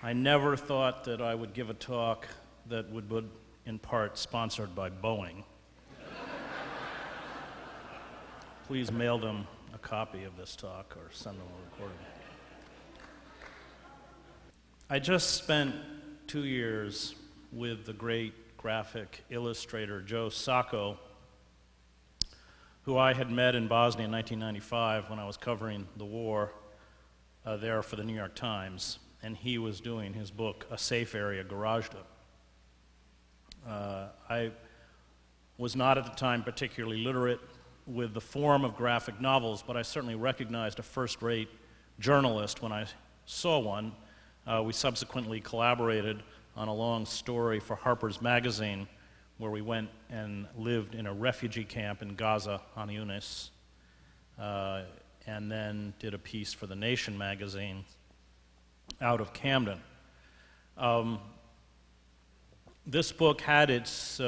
I never thought that I would give a talk that would be in part sponsored by Boeing. Please mail them a copy of this talk or send them a recording. I just spent 2 years with the great graphic illustrator Joe Sacco, who I had met in Bosnia in 1995 when I was covering the war there for the New York Times, and he was doing his book, A Safe Area, Gorazda. I was not at the time particularly literate with the form of graphic novels, but I certainly recognized a first-rate journalist when I saw one. We subsequently collaborated on a long story for Harper's Magazine, where we went and lived in a refugee camp in Gaza, Han Yunis, and then did a piece for The Nation magazine out of Camden. This book had its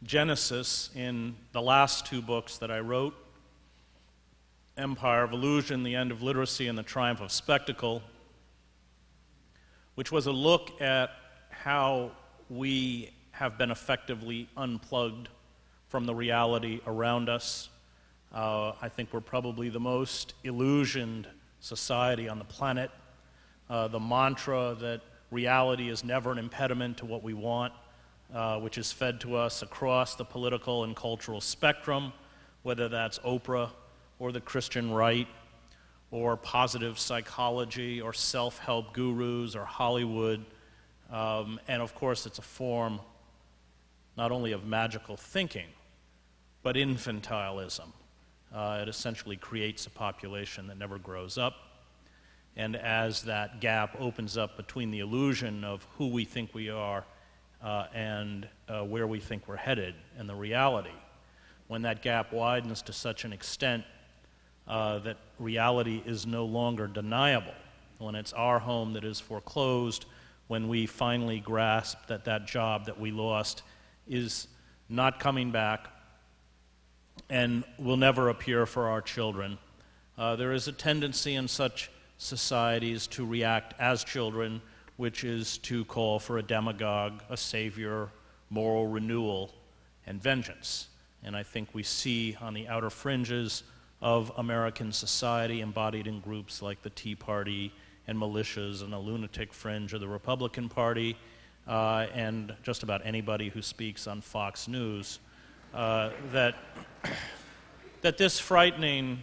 genesis in the last 2 books that I wrote, Empire of Illusion, The End of Literacy, and The Triumph of Spectacle, which was a look at how we have been effectively unplugged from the reality around us. I think we're probably the most illusioned society on the planet. The mantra that reality is never an impediment to what we want, which is fed to us across the political and cultural spectrum, whether that's Oprah or the Christian right, or positive psychology, or self-help gurus, or Hollywood. And of course, it's a form not only of magical thinking, but infantilism. It essentially creates a population that never grows up. And as that gap opens up between the illusion of who we think we are and where we think we're headed and the reality, when that gap widens to such an extent that reality is no longer deniable, when it's our home that is foreclosed, when we finally grasp that that job that we lost is not coming back and will never appear for our children, there is a tendency in such societies to react as children, which is to call for a demagogue, a savior, moral renewal, and vengeance. And I think we see on the outer fringes of American society, embodied in groups like the Tea Party and militias and the lunatic fringe of the Republican Party, and just about anybody who speaks on Fox News, that this frightening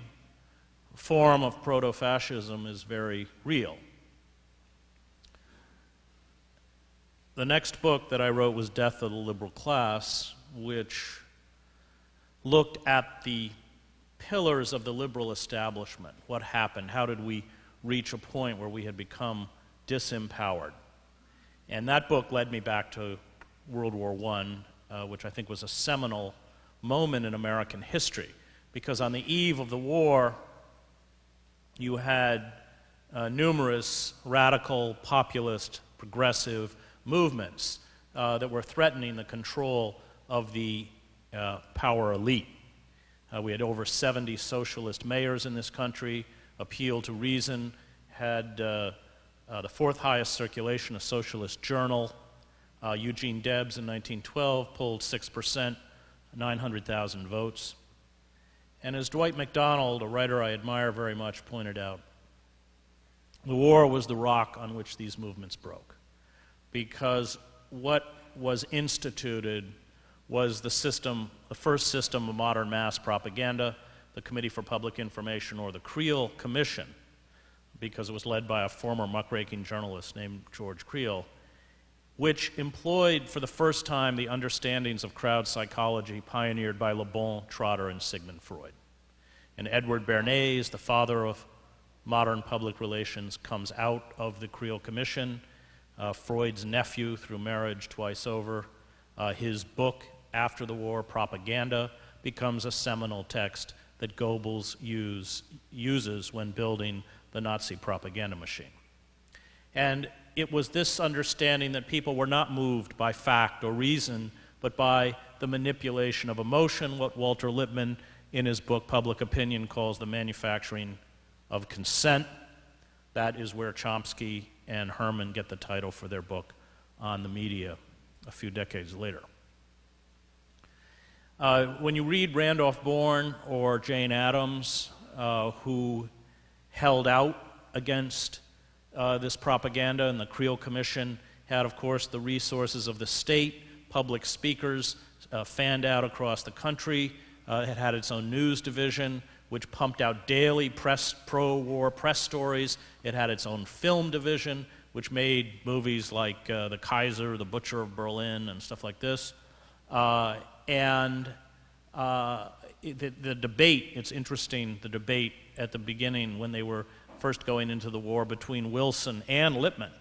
form of proto-fascism is very real. The next book that I wrote was Death of the Liberal Class, which looked at the pillars of the liberal establishment. What happened? How did we reach a point where we had become disempowered? And that book led me back to World War I, which I think was a seminal moment in American history, because on the eve of the war, you had numerous radical, populist, progressive movements that were threatening the control of the power elite. We had over 70 socialist mayors in this country, Appeal to Reason, had the 4th highest circulation, a socialist journal. Eugene Debs in 1912 polled 6%, 900,000 votes. And as Dwight MacDonald, a writer I admire very much, pointed out, the war was the rock on which these movements broke, because what was instituted was the system, the first system of modern mass propaganda, the Committee for Public Information, or the Creel Commission, because it was led by a former muckraking journalist named George Creel, which employed for the first time the understandings of crowd psychology pioneered by Le Bon, Trotter, and Sigmund Freud. And Edward Bernays, the father of modern public relations, comes out of the Creel Commission. Freud's nephew through marriage twice over. His book, after the war, Propaganda, becomes a seminal text that Goebbels uses when building the Nazi propaganda machine. And it was this understanding that people were not moved by fact or reason, but by the manipulation of emotion, what Walter Lippmann in his book Public Opinion calls the manufacturing of consent. That is where Chomsky and Herman get the title for their book on the media a few decades later. When you read Randolph Bourne or Jane Addams, who held out against this propaganda, and the Creel Commission had, of course, the resources of the state, public speakers fanned out across the country. It had its own news division, which pumped out daily pro-war press stories. It had its own film division, which made movies like The Kaiser, The Butcher of Berlin, and stuff like this. The debate, it's interesting, the debate at the beginning when they were first going into the war between Wilson and Lippmann,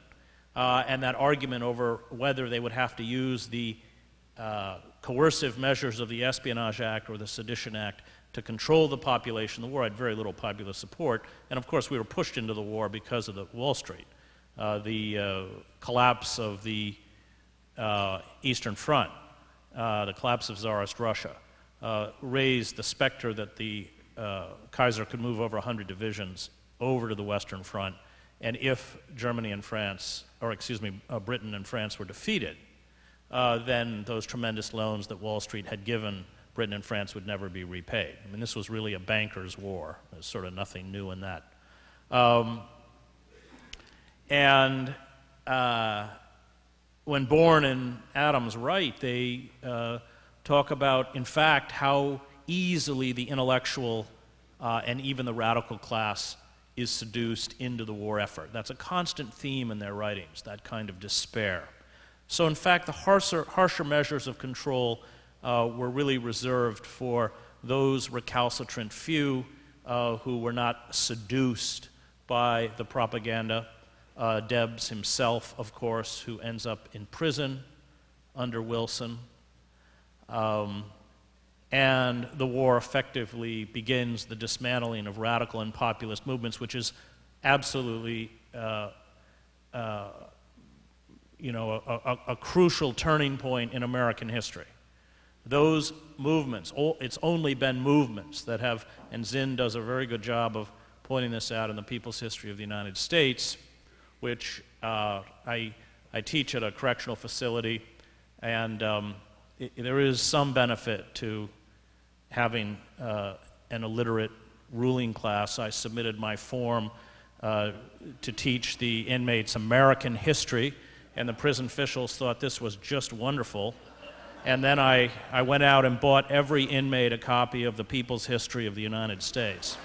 and that argument over whether they would have to use the coercive measures of the Espionage Act or the Sedition Act to control the population. The war had very little popular support, and of course we were pushed into the war because of the Wall Street. The collapse of the Eastern Front, the collapse of Tsarist Russia, raised the specter that the Kaiser could move over 100 divisions over to the Western Front, and if Germany and France, or excuse me, Britain and France were defeated, then those tremendous loans that Wall Street had given Britain and France would never be repaid. I mean, this was really a banker's war. There's sort of nothing new in that. When Bourne and Addams write, they talk about, in fact, how easily the intellectual and even the radical class is seduced into the war effort. That's a constant theme in their writings, that kind of despair. So in fact, the harsher measures of control were really reserved for those recalcitrant few who were not seduced by the propaganda. Debs himself, of course, who ends up in prison under Wilson. And the war effectively begins the dismantling of radical and populist movements, which is absolutely a crucial turning point in American history. Those movements, it's only been movements that have, and Zinn does a very good job of pointing this out in the People's History of the United States, which I teach at a correctional facility, and there is some benefit to having an illiterate ruling class. I submitted my form to teach the inmates American history, and the prison officials thought this was just wonderful. And then I went out and bought every inmate a copy of the People's History of the United States.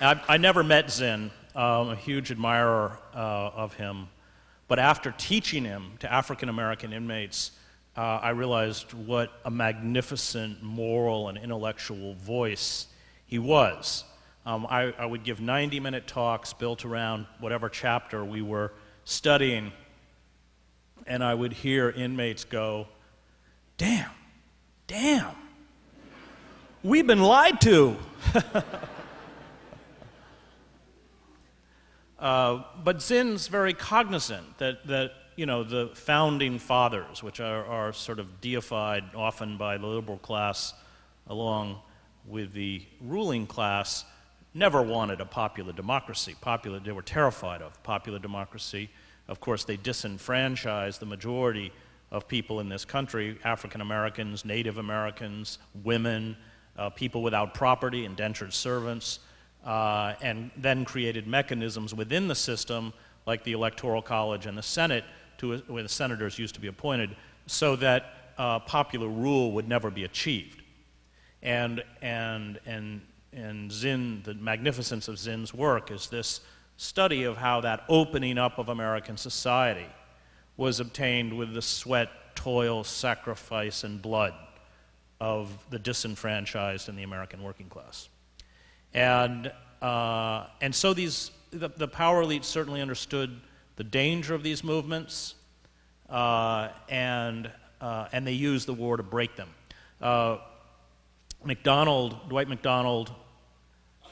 I never met Zinn. I'm a huge admirer of him. But after teaching him to African-American inmates, I realized what a magnificent moral and intellectual voice he was. I would give 90-minute talks built around whatever chapter we were studying, and I would hear inmates go, damn, we've been lied to. But Zinn's very cognizant that the founding fathers, which are sort of deified often by the liberal class along with the ruling class, never wanted a popular democracy. They were terrified of popular democracy. Of course, they disenfranchised the majority of people in this country, African Americans, Native Americans, women, people without property, indentured servants, and then created mechanisms within the system, like the Electoral College and the Senate, where the senators used to be appointed, so that popular rule would never be achieved. And Zinn, the magnificence of Zinn's work is this study of how that opening up of American society was obtained with the sweat, toil, sacrifice, and blood of the disenfranchised and the American working class. And so the power elites certainly understood the danger of these movements, and they used the war to break them. Dwight MacDonald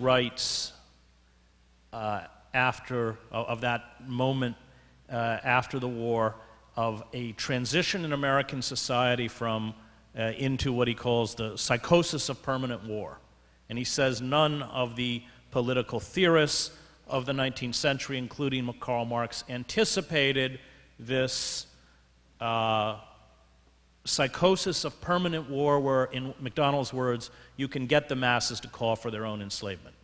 writes of that moment after the war of a transition in American society from into what he calls the psychosis of permanent war. And he says none of the political theorists of the 19th century, including Karl Marx, anticipated this psychosis of permanent war where, in MacDonald's words, you can get the masses to call for their own enslavement.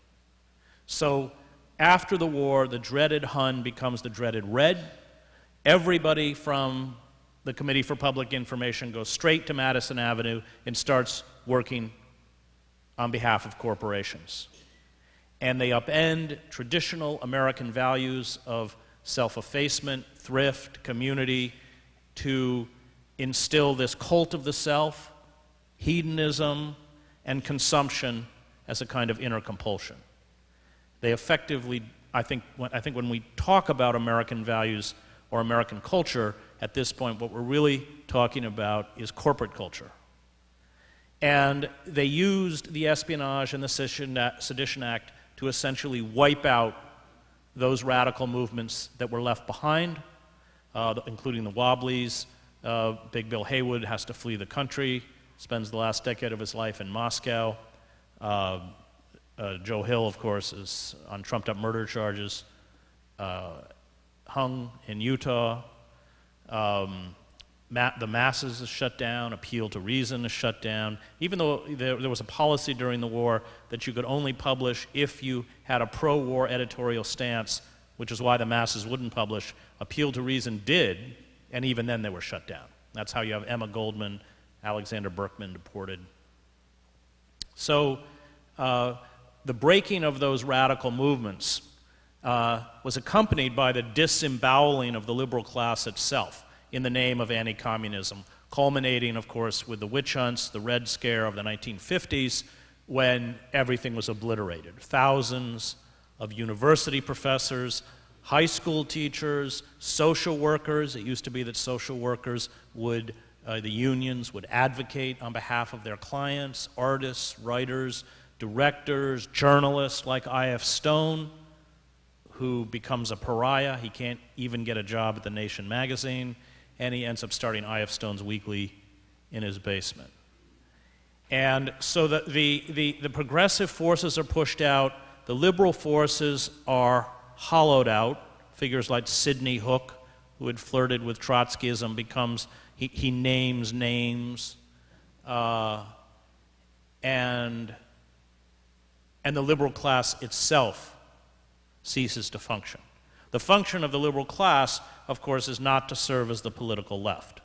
So after the war, the dreaded Hun becomes the dreaded Red. Everybody from the Committee for Public Information goes straight to Madison Avenue and starts working on behalf of corporations. And they upend traditional American values of self-effacement, thrift, community, to instill this cult of the self, hedonism, and consumption as a kind of inner compulsion. They effectively, I think when we talk about American values or American culture, at this point, what we're really talking about is corporate culture. And they used the Espionage and the Sedition Act to essentially wipe out those radical movements that were left behind, including the Wobblies. Big Bill Haywood has to flee the country, spends the last decade of his life in Moscow. Joe Hill, of course, is on trumped-up murder charges, hung in Utah. The masses is shut down, appeal to reason is shut down. Even though there was a policy during the war that you could only publish if you had a pro-war editorial stance, which is why the masses wouldn't publish, appeal to reason did, and even then they were shut down. That's how you have Emma Goldman, Alexander Berkman deported. So the breaking of those radical movements was accompanied by the disemboweling of the liberal class itself in the name of anti-communism, culminating, of course, with the witch hunts, the Red Scare of the 1950s, when everything was obliterated. Thousands of university professors, high school teachers, social workers. It used to be that social workers would, the unions would advocate on behalf of their clients, artists, writers, directors, journalists like I.F. Stone, who becomes a pariah. He can't even get a job at The Nation magazine, and he ends up starting I.F. Stone's Weekly in his basement. And so the progressive forces are pushed out, the liberal forces are hollowed out. Figures like Sidney Hook, who had flirted with Trotskyism, becomes, he names names, and the liberal class itself ceases to function. The function of the liberal class, of course, is not to serve as the political left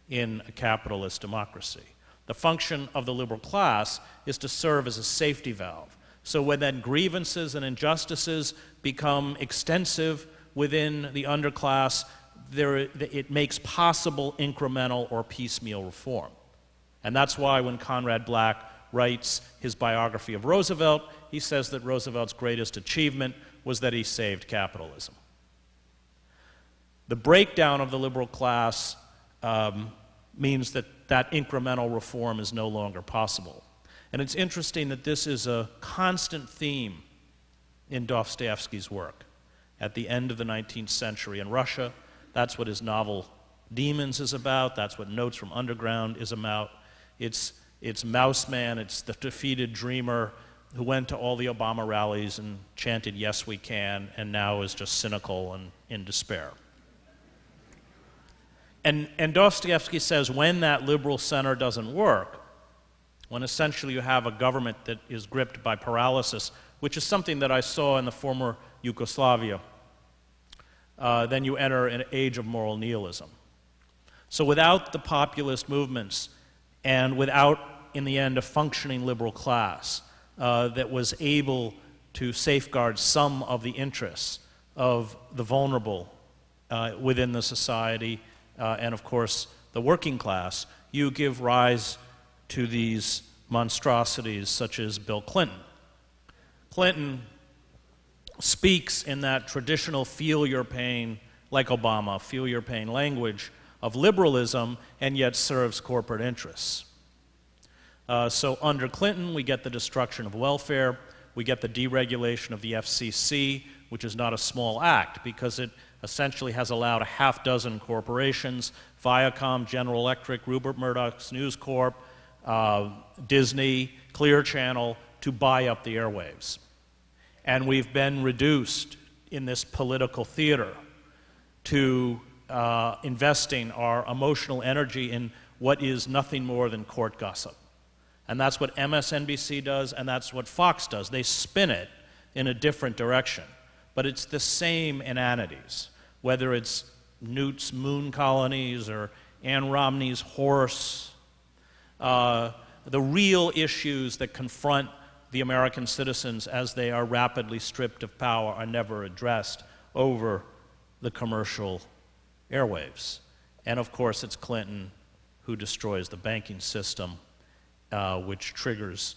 in a capitalist democracy. The function of the liberal class is to serve as a safety valve. So when then grievances and injustices become extensive within the underclass, it makes possible incremental or piecemeal reform. And that's why when Conrad Black writes his biography of Roosevelt, he says that Roosevelt's greatest achievement was that he saved capitalism. The breakdown of the liberal class means that incremental reform is no longer possible. And it's interesting that this is a constant theme in Dostoevsky's work. At the end of the 19th century in Russia, that's what his novel Demons is about, that's what Notes from Underground is about. It's Mouse Man, it's the defeated dreamer who went to all the Obama rallies and chanted, "Yes, we can," and now is just cynical and in despair. And Dostoevsky says when that liberal center doesn't work, when essentially you have a government that is gripped by paralysis, which is something that I saw in the former Yugoslavia, then you enter an age of moral nihilism. So without the populist movements and without, in the end, a functioning liberal class that was able to safeguard some of the interests of the vulnerable within the society, and of course the working class, you give rise to these monstrosities such as Bill Clinton. Clinton speaks in that traditional feel your pain, like Obama, feel your pain language of liberalism, and yet serves corporate interests. So under Clinton, we get the destruction of welfare, we get the deregulation of the FCC, which is not a small act because it essentially has allowed a half dozen corporations, Viacom, General Electric, Rupert Murdoch's News Corp, Disney, Clear Channel, to buy up the airwaves. And we've been reduced in this political theater to investing our emotional energy in what is nothing more than court gossip. And that's what MSNBC does, and that's what Fox does. They spin it in a different direction. But it's the same inanities, whether it's Newt's moon colonies or Ann Romney's horse. The real issues that confront the American citizens as they are rapidly stripped of power are never addressed over the commercial airwaves. And of course, it's Clinton who destroys the banking system, which triggers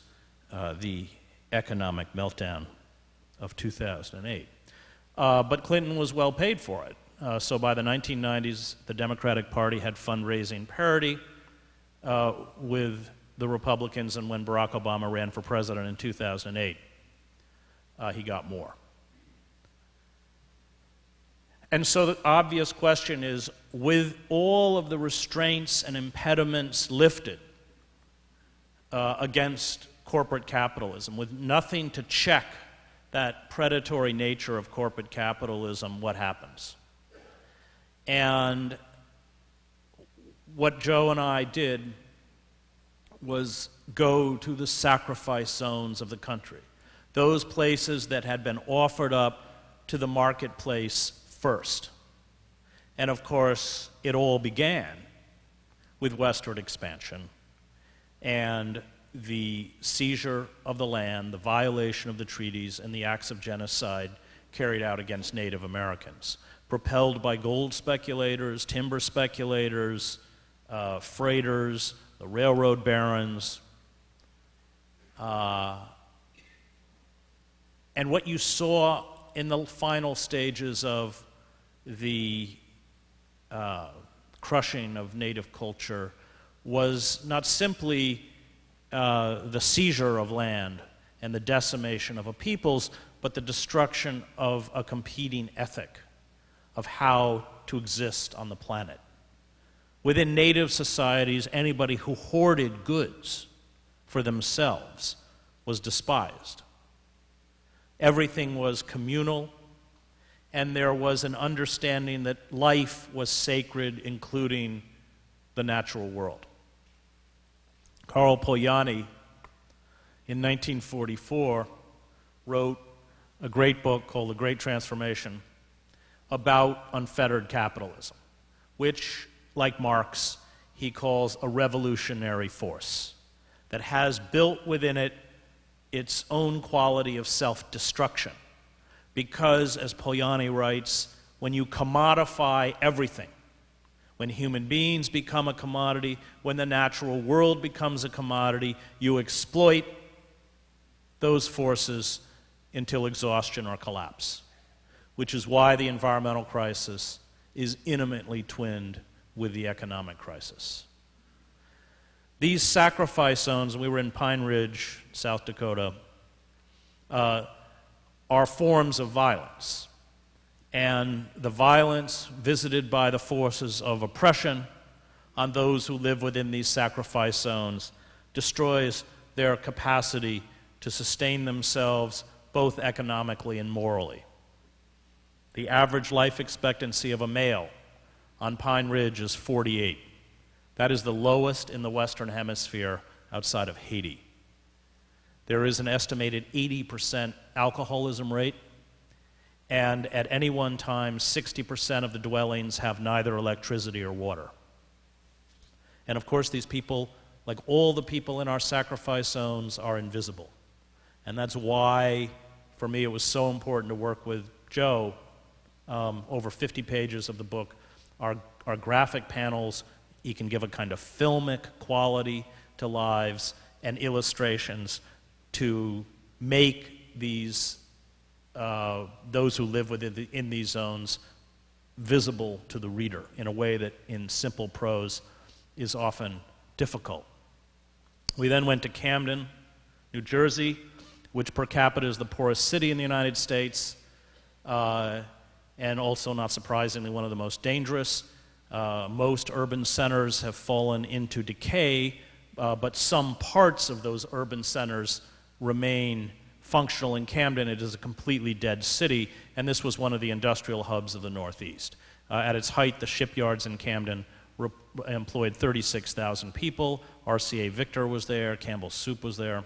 the economic meltdown of 2008. But Clinton was well paid for it. So by the 1990s, the Democratic Party had fundraising parity with the Republicans, and when Barack Obama ran for president in 2008, he got more. And so the obvious question is, with all of the restraints and impediments lifted against corporate capitalism, with nothing to check that predatory nature of corporate capitalism, what happens? And what Joe and I did was go to the sacrifice zones of the country, those places that had been offered up to the marketplace first. And of course, it all began with westward expansion and the seizure of the land, the violation of the treaties, and the acts of genocide carried out against Native Americans, propelled by gold speculators, timber speculators, freighters, the railroad barons. And what you saw in the final stages of the crushing of Native culture was not simply the seizure of land and the decimation of a people's, but the destruction of a competing ethic of how to exist on the planet. Within Native societies, anybody who hoarded goods for themselves was despised. Everything was communal, and there was an understanding that life was sacred, including the natural world. Karl Polanyi, in 1944, wrote a great book called The Great Transformation about unfettered capitalism, which, like Marx, he calls a revolutionary force that has built within it its own quality of self-destruction. Because, as Polanyi writes, when you commodify everything, when human beings become a commodity, when the natural world becomes a commodity, you exploit those forces until exhaustion or collapse, which is why the environmental crisis is intimately twinned with the economic crisis. These sacrifice zones, we were in Pine Ridge, South Dakota, are forms of violence. And the violence visited by the forces of oppression on those who live within these sacrifice zones destroys their capacity to sustain themselves both economically and morally. The average life expectancy of a male on Pine Ridge is 48. That is the lowest in the Western Hemisphere outside of Haiti. There is an estimated 80% alcoholism rate, and at any one time, 60% of the dwellings have neither electricity or water. And of course, these people, like all the people in our sacrifice zones, are invisible. And that's why, for me, it was so important to work with Joe. Over 50 pages of the book are graphic panels. He can give a kind of filmic quality to lives and illustrations to make these those who live in these zones visible to the reader in a way that in simple prose is often difficult. We then went to Camden, New Jersey, which per capita is the poorest city in the United States, and also, not surprisingly, one of the most dangerous. Most urban centers have fallen into decay, but some parts of those urban centers remain functional in Camden. It is a completely dead city, and this was one of the industrial hubs of the Northeast. At its height, the shipyards in Camden employed 36,000 people. RCA Victor was there, Campbell's Soup was there.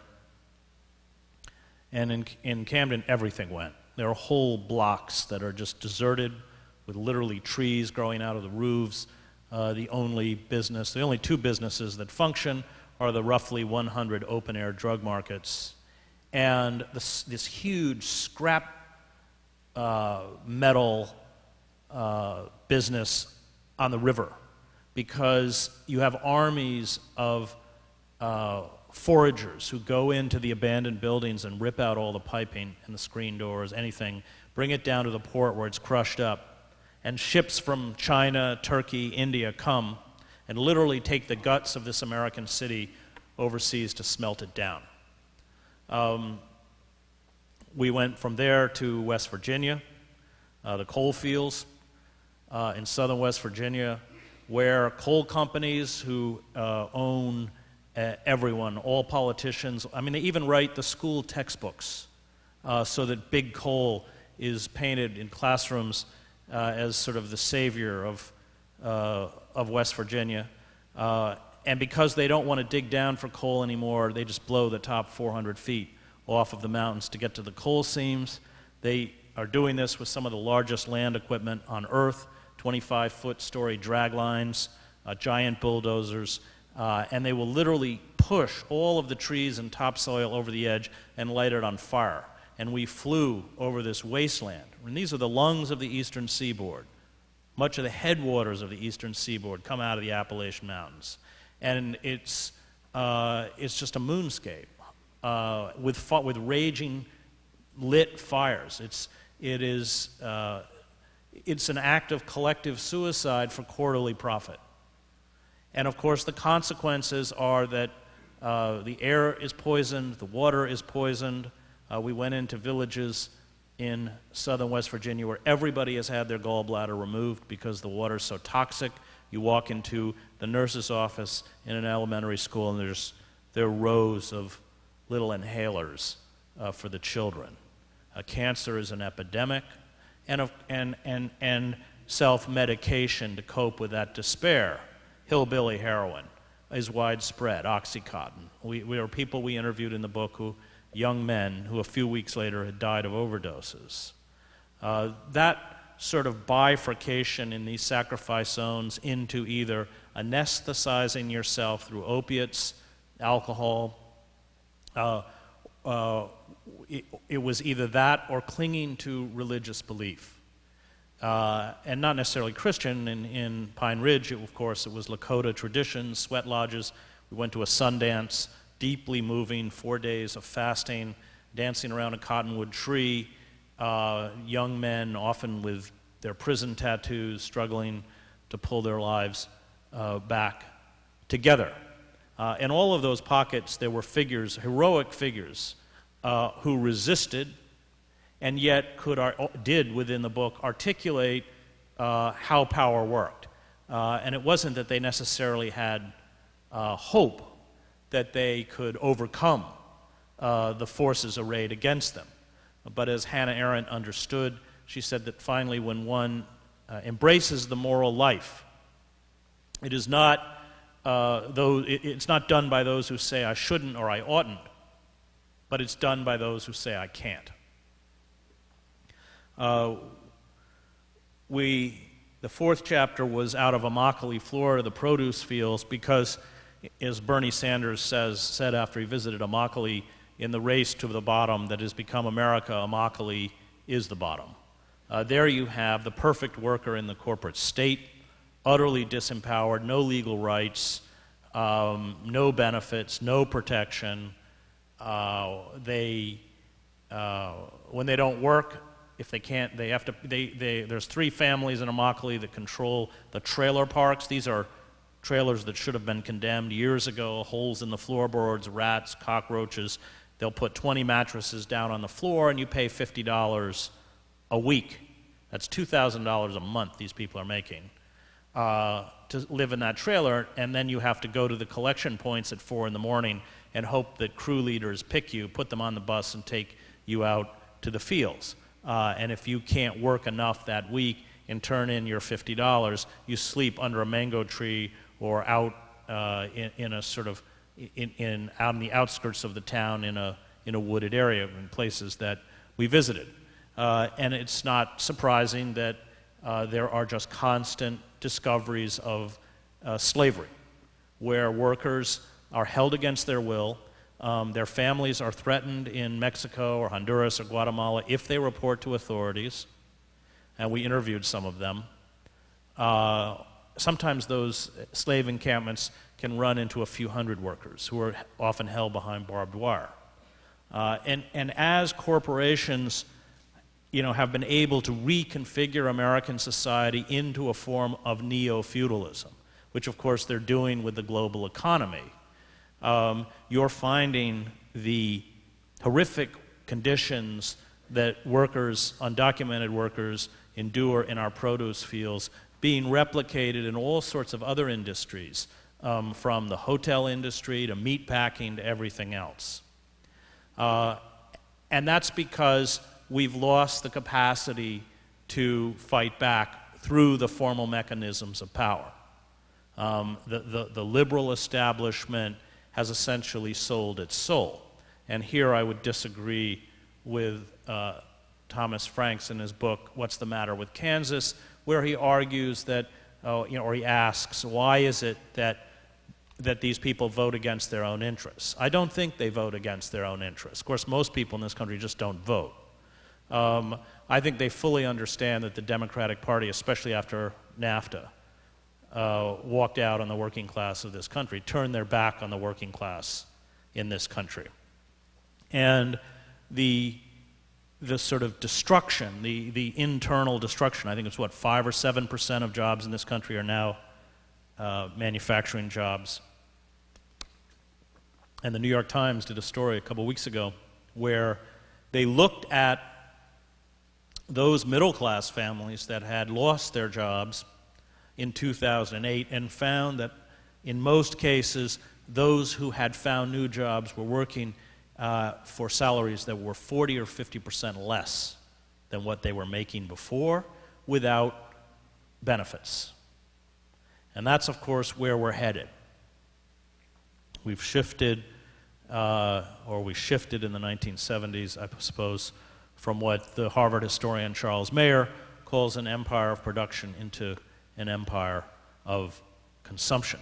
And in Camden, everything went. There are whole blocks that are just deserted with literally trees growing out of the roofs. The only two businesses that function are the roughly 100 open-air drug markets and this huge scrap metal business on the river, because you have armies of foragers who go into the abandoned buildings and rip out all the piping and the screen doors, anything, bring it down to the port where it's crushed up, and ships from China, Turkey, India come and literally take the guts of this American city overseas to smelt it down. We went from there to West Virginia, the coal fields in southern West Virginia, where coal companies who own everyone, all politicians, I mean, they even write the school textbooks so that big coal is painted in classrooms as sort of the savior of West Virginia. And because they don't want to dig down for coal anymore, they just blow the top 400 feet off of the mountains to get to the coal seams. They are doing this with some of the largest land equipment on Earth, 25-foot story drag lines, giant bulldozers, and they will literally push all of the trees and topsoil over the edge and light it on fire. And we flew over this wasteland. And these are the lungs of the eastern seaboard. Much of the headwaters of the eastern seaboard come out of the Appalachian Mountains. And it's just a moonscape with raging lit fires. It's an act of collective suicide for quarterly profit. And of course, the consequences are that the air is poisoned, the water is poisoned. We went into villages in southern West Virginia where everybody has had their gallbladder removed because the water is so toxic. You walk into the nurse's office in an elementary school, and there are rows of little inhalers for the children. Cancer is an epidemic, and self-medication to cope with that despair. Hillbilly heroin is widespread, OxyContin. We are people we interviewed in the book, young men who a few weeks later had died of overdoses. That sort of bifurcation in these sacrifice zones into either anesthetizing yourself through opiates, alcohol, it was either that or clinging to religious belief. And not necessarily Christian. In Pine Ridge, of course, it was Lakota traditions, sweat lodges. We went to a Sundance, deeply moving, 4 days of fasting, dancing around a cottonwood tree, young men, often with their prison tattoos, struggling to pull their lives back together. In all of those pockets, there were figures, heroic figures, who resisted and yet did, within the book, articulate how power worked. And it wasn't that they necessarily had hope that they could overcome the forces arrayed against them. But as Hannah Arendt understood, she said that finally when one embraces the moral life, it's not done by those who say I shouldn't or I oughtn't, but it's done by those who say I can't. The fourth chapter was out of Immokalee, Florida, the produce fields, because, as Bernie Sanders said after he visited Immokalee, in the race to the bottom that has become America, Immokalee is the bottom. There you have the perfect worker in the corporate state, utterly disempowered, no legal rights, no benefits, no protection. When they don't work, if they can't, they have to. There's 3 families in Immokalee that control the trailer parks. These are trailers that should have been condemned years ago. Holes in the floorboards, rats, cockroaches. They'll put 20 mattresses down on the floor, and you pay $50 a week. That's $2,000 a month these people are making. to live in that trailer, and then you have to go to the collection points at 4 in the morning and hope that crew leaders pick you, put them on the bus, and take you out to the fields. And if you can't work enough that week and turn in your $50, you sleep under a mango tree or out in a sort of out in the outskirts of the town in a wooded area in places that we visited. And it's not surprising that there are just constant discoveries of slavery, where workers are held against their will. Their families are threatened in Mexico or Honduras or Guatemala if they report to authorities, and we interviewed some of them. Sometimes those slave encampments can run into a few hundred workers who are often held behind barbed wire. And as corporations have been able to reconfigure American society into a form of neo-feudalism, which of course they're doing with the global economy, you're finding the horrific conditions that workers, undocumented workers, endure in our produce fields being replicated in all sorts of other industries, from the hotel industry to meat packing to everything else. And that's because we've lost the capacity to fight back through the formal mechanisms of power. The liberal establishment has essentially sold its soul. And here I would disagree with Thomas Franks in his book, What's the Matter with Kansas?, where he argues that, or he asks, why is it that these people vote against their own interests? I don't think they vote against their own interests. Of course, most people in this country just don't vote. I think they fully understand that the Democratic Party, especially after NAFTA, walked out on the working class of this country, turned their back on the working class in this country. And the sort of destruction, the internal destruction, I think it's 5 or 7% of jobs in this country are now manufacturing jobs. And the New York Times did a story a couple weeks ago where they looked at those middle-class families that had lost their jobs in 2008 and found that in most cases those who had found new jobs were working for salaries that were 40 or 50% less than what they were making before without benefits. And that's, of course, where we're headed. We've shifted, or we shifted in the 1970s, I suppose, from what the Harvard historian Charles Mayer calls an empire of production into an empire of consumption.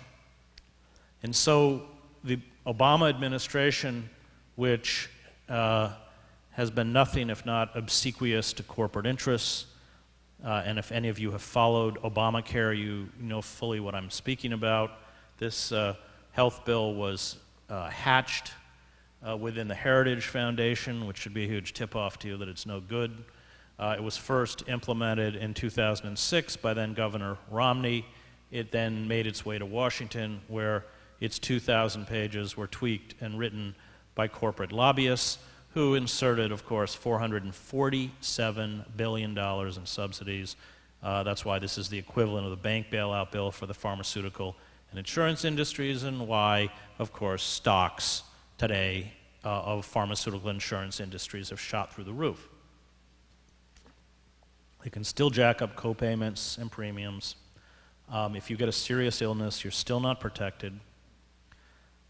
And so the Obama administration, which has been nothing if not obsequious to corporate interests, and if any of you have followed Obamacare, you know fully what I'm speaking about. This health bill was hatched within the Heritage Foundation, which should be a huge tip-off to you that it's no good. It was first implemented in 2006 by then Governor Romney. It then made its way to Washington, where its 2,000 pages were tweaked and written by corporate lobbyists who inserted, of course, $447 billion in subsidies. That's why this is the equivalent of the bank bailout bill for the pharmaceutical and insurance industries, and why, of course, stocks today of pharmaceutical insurance industries have shot through the roof. They can still jack up co-payments and premiums. If you get a serious illness, you're still not protected.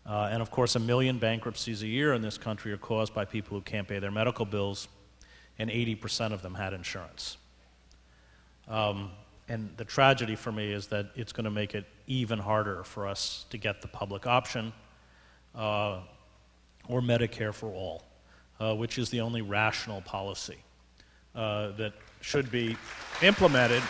And of course, 1 million bankruptcies a year in this country are caused by people who can't pay their medical bills, and 80% of them had insurance. And the tragedy for me is that it's going to make it even harder for us to get the public option, or Medicare for all, which is the only rational policy that should be implemented.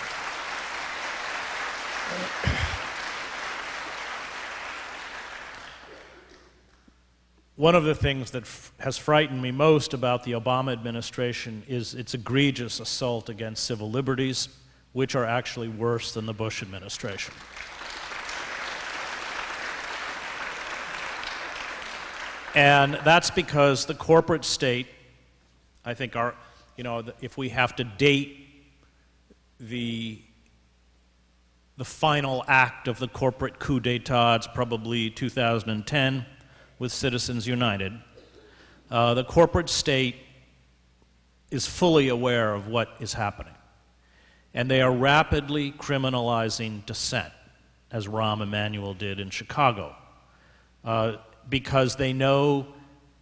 One of the things that has frightened me most about the Obama administration is its egregious assault against civil liberties, which are actually worse than the Bush administration. And that's because the corporate state, I think, if we have to date the the final act of the corporate coup d'etat. It's probably 2010 with Citizens United. The corporate state is fully aware of what is happening, and they are rapidly criminalizing dissent, as Rahm Emanuel did in Chicago, because they know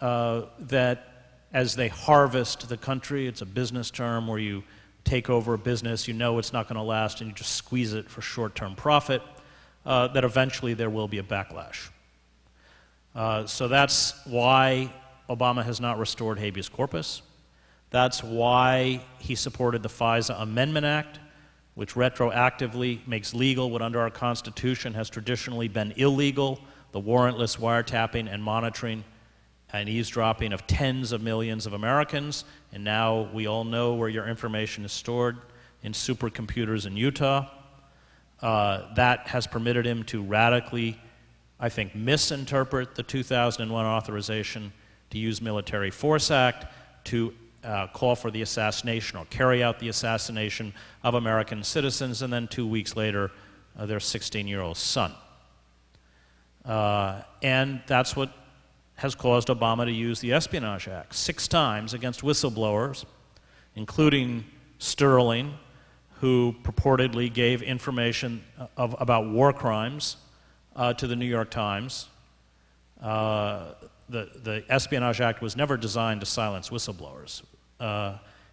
that as they harvest the country, it's a business term where you take over a business, you know it's not going to last, and you just squeeze it for short-term profit, that eventually there will be a backlash. So that's why Obama has not restored habeas corpus. That's why he supported the FISA Amendment Act, which retroactively makes legal what under our Constitution has traditionally been illegal, the warrantless wiretapping and monitoring and eavesdropping of tens of millions of Americans. And now we all know where your information is stored, in supercomputers in Utah. That has permitted him to radically, I think, misinterpret the 2001 authorization to use Military Force Act to call for the assassination or carry out the assassination of American citizens, and then 2 weeks later, their 16-year-old son. And that's what has caused Obama to use the Espionage Act 6 times against whistleblowers, including Sterling, who purportedly gave information about war crimes to the New York Times. The Espionage Act was never designed to silence whistleblowers.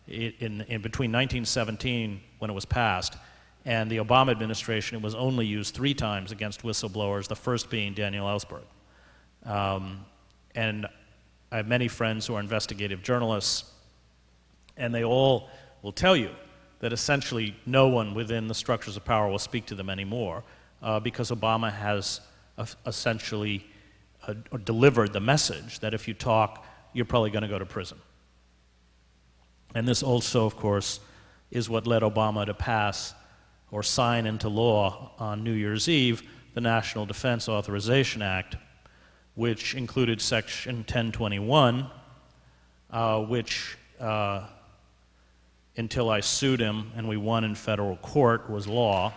In between 1917, when it was passed, and the Obama administration, it was only used 3 times against whistleblowers, the first being Daniel Ellsberg. And I have many friends who are investigative journalists, and they all will tell you that essentially no one within the structures of power will speak to them anymore because Obama has essentially delivered the message that if you talk, you're probably going to go to prison. And this also, of course, is what led Obama to pass or sign into law on New Year's Eve the National Defense Authorization Act, which included Section 1021, which, until I sued him and we won in federal court, was law.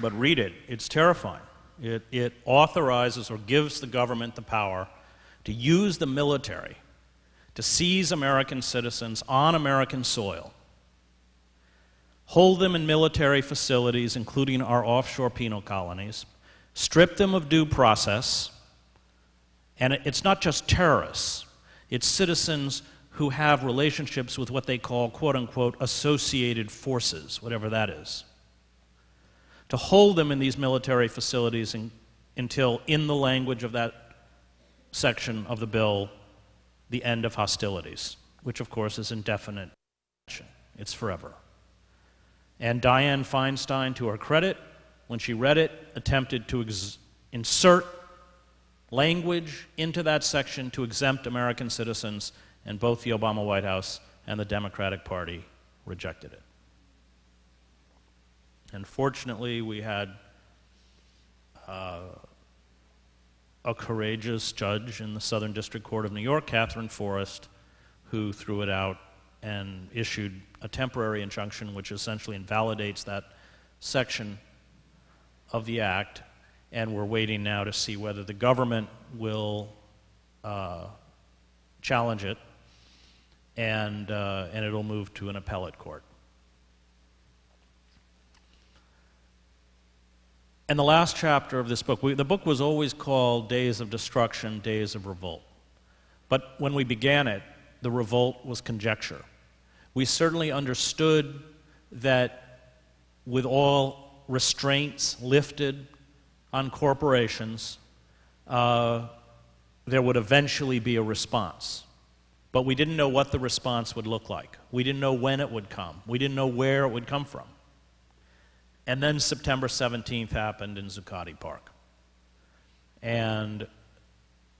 But read it. It's terrifying. It authorizes or gives the government the power to use the military to seize American citizens on American soil, hold them in military facilities, including our offshore penal colonies, strip them of due process, and it's not just terrorists, it's citizens who have relationships with what they call, quote-unquote, associated forces, whatever that is, to hold them in these military facilities until, in the language of that section of the bill, the end of hostilities, which of course is indefinite. It's forever. And Dianne Feinstein, to her credit, when she read it, attempted to insert language into that section to exempt American citizens, and both the Obama White House and the Democratic Party rejected it. And fortunately, we had a courageous judge in the Southern District Court of New York, Catherine Forrest, who threw it out and issued a temporary injunction which essentially invalidates that section of the act, and we're waiting now to see whether the government will challenge it, and it'll move to an appellate court. And the last chapter of this book, the book was always called Days of Destruction, Days of Revolt. But when we began it, the revolt was conjecture. We certainly understood that with all restraints lifted on corporations, there would eventually be a response. But we didn't know what the response would look like. We didn't know when it would come. We didn't know where it would come from. And then September 17th happened in Zuccotti Park. And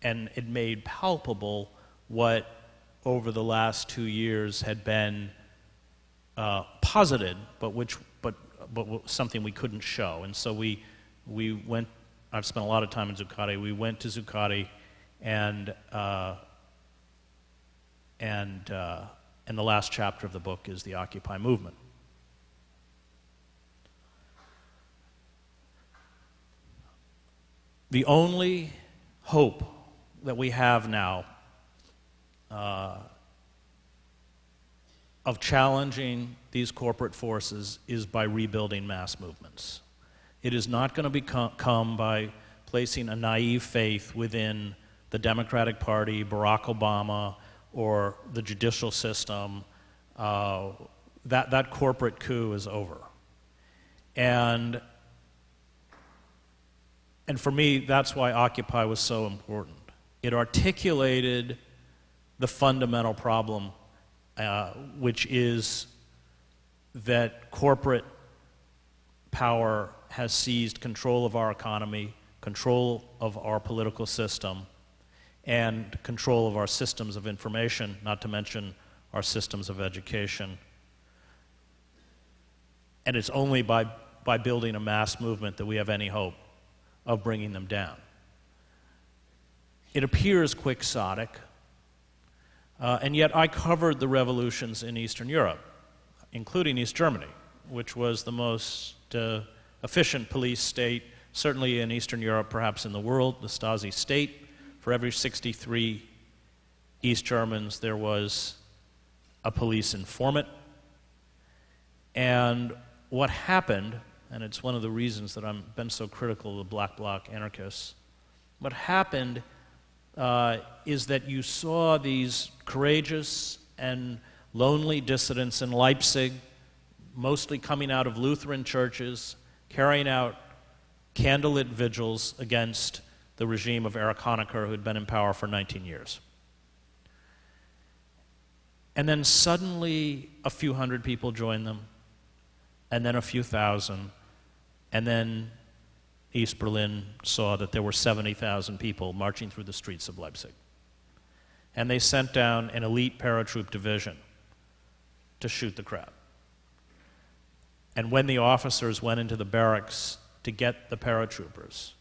it made palpable what over the last 2 years had been posited, but something we couldn't show. And so we went, I've spent a lot of time in Zuccotti, we went to Zuccotti, and And the last chapter of the book is the Occupy movement. The only hope that we have now of challenging these corporate forces is by rebuilding mass movements. It is not going to come by placing a naive faith within the Democratic Party, Barack Obama, or the judicial system. That corporate coup is over. And for me, that's why Occupy was so important. It articulated the fundamental problem, which is that corporate power has seized control of our economy, control of our political system, and control of our systems of information, not to mention our systems of education. And it's only by building a mass movement that we have any hope of bringing them down. It appears quixotic, and yet I covered the revolutions in Eastern Europe, including East Germany, which was the most efficient police state, certainly in Eastern Europe, perhaps in the world, the Stasi state. For every 63 East Germans, there was a police informant. And what happened, and it's one of the reasons that I've been so critical of the Black Bloc anarchists, what happened is that you saw these courageous and lonely dissidents in Leipzig, mostly coming out of Lutheran churches, carrying out candlelit vigils against the regime of Erich Honecker, who had been in power for 19 years. And then suddenly a few hundred people joined them, and then a few thousand, and then East Berlin saw that there were 70,000 people marching through the streets of Leipzig. And they sent down an elite paratroop division to shoot the crowd. And when the officers went into the barracks to get the paratroopers,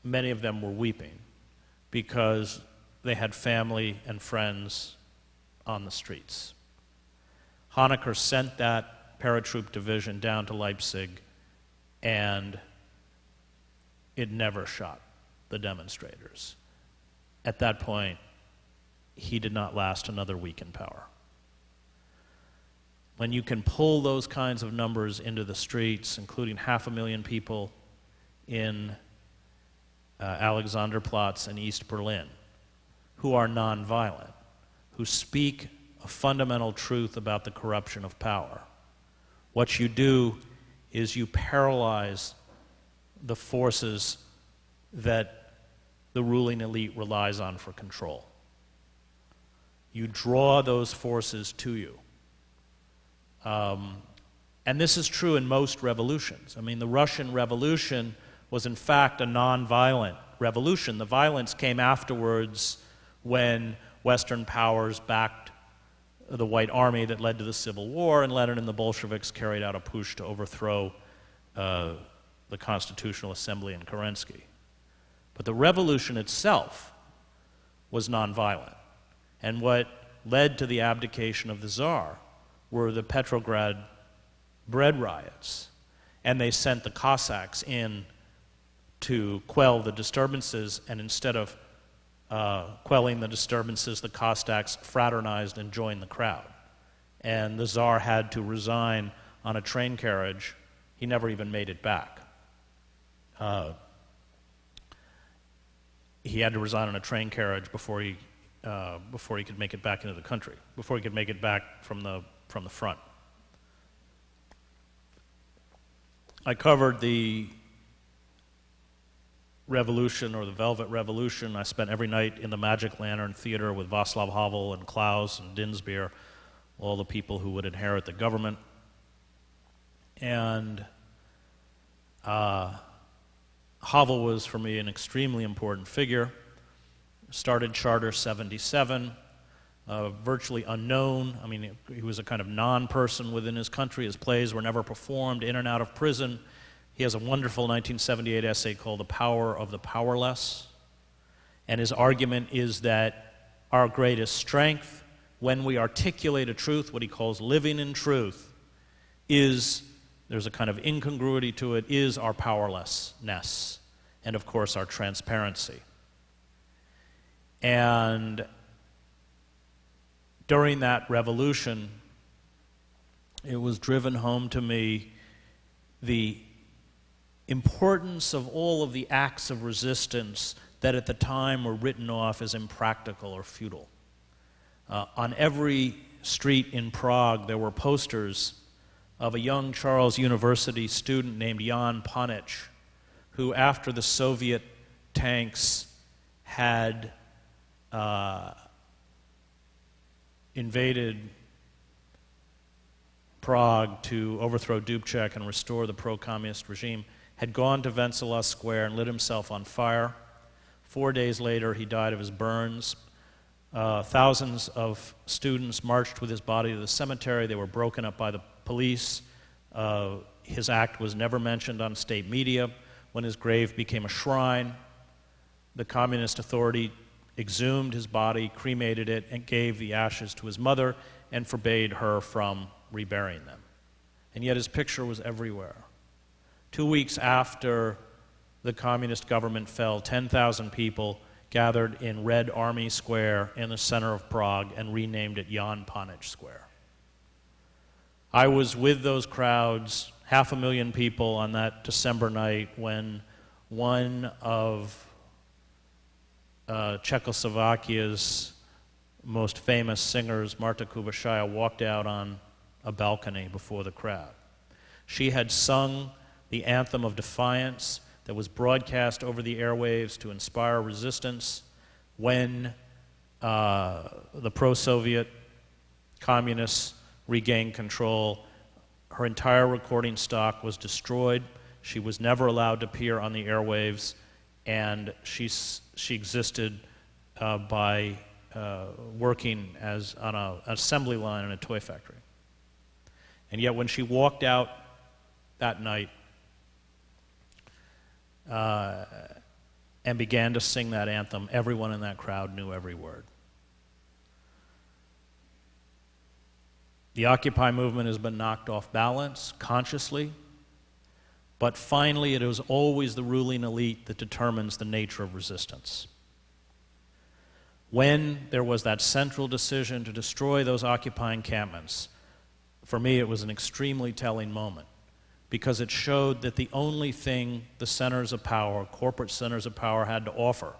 many of them were weeping because they had family and friends on the streets. Honecker sent that paratroop division down to Leipzig, and it never shot the demonstrators. At that point, he did not last another week in power. When you can pull those kinds of numbers into the streets, including 500,000 people in Alexanderplatz and East Berlin, who are nonviolent, who speak a fundamental truth about the corruption of power, what you do is you paralyze the forces that the ruling elite relies on for control. You draw those forces to you. And this is true in most revolutions. I mean, the Russian Revolution was in fact a nonviolent revolution. The violence came afterwards when Western powers backed the White Army that led to the Civil War, and Lenin and the Bolsheviks carried out a push to overthrow the Constitutional Assembly in Kerensky. But the revolution itself was nonviolent. And what led to the abdication of the Tsar were the Petrograd bread riots. And they sent the Cossacks in to quell the disturbances, and instead of quelling the disturbances, the Cossacks fraternized and joined the crowd. And the Tsar had to resign on a train carriage. He never even made it back. He had to resign on a train carriage before he could make it back into the country, before he could make it back from the front. I covered the Revolution, or the Velvet Revolution. I spent every night in the Magic Lantern Theater with Václav Havel and Klaus and Dinsbier, all the people who would inherit the government. And Havel was, for me, an extremely important figure. Started Charter 77, virtually unknown. I mean, he was a kind of non-person within his country. His plays were never performed, in and out of prison. He has a wonderful 1978 essay called The Power of the Powerless. And his argument is that our greatest strength when we articulate a truth, what he calls living in truth, is, there's a kind of incongruity to it, is our powerlessness, and of course our transparency. And during that revolution, it was driven home to me the importance of all of the acts of resistance that at the time were written off as impractical or futile. On every street in Prague, there were posters of a young Charles University student named Jan Panic, who, after the Soviet tanks had invaded Prague to overthrow Dubček and restore the pro-communist regime, had gone to Wenceslas Square and lit himself on fire. 4 days later, he died of his burns. Thousands of students marched with his body to the cemetery. They were broken up by the police. His act was never mentioned on state media. When his grave became a shrine, the communist authority exhumed his body, cremated it, and gave the ashes to his mother and forbade her from reburying them. And yet his picture was everywhere. 2 weeks after the communist government fell, 10,000 people gathered in Red Army Square in the center of Prague and renamed it Jan Panic Square. I was with those crowds, 500,000 people, on that December night when one of Czechoslovakia's most famous singers, Marta Kubashaya, walked out on a balcony before the crowd. She had sung the anthem of defiance that was broadcast over the airwaves to inspire resistance when the pro-Soviet communists regained control. Her entire recording stock was destroyed. She was never allowed to appear on the airwaves, and she existed by working as on an assembly line in a toy factory. And yet when she walked out that night and began to sing that anthem, everyone in that crowd knew every word. The Occupy movement has been knocked off balance consciously, but finally it is always the ruling elite that determines the nature of resistance. When there was that central decision to destroy those Occupy encampments, for me it was an extremely telling moment, because it showed that the only thing the centers of power, corporate centers of power, had to offer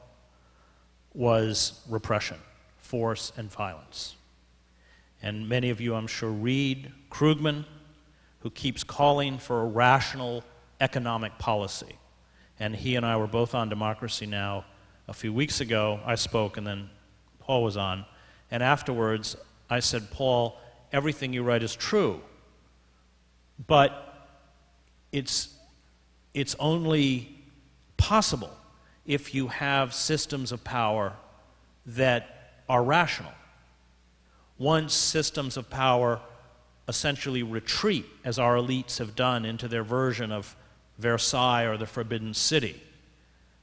was repression, force, and violence. And many of you, I'm sure, read Krugman, who keeps calling for a rational economic policy. And he and I were both on Democracy Now! A few weeks ago. I spoke, and then Paul was on. And afterwards, I said, Paul, everything you write is true, but it's only possible if you have systems of power that are rational. Once systems of power essentially retreat, as our elites have done, into their version of Versailles or the Forbidden City.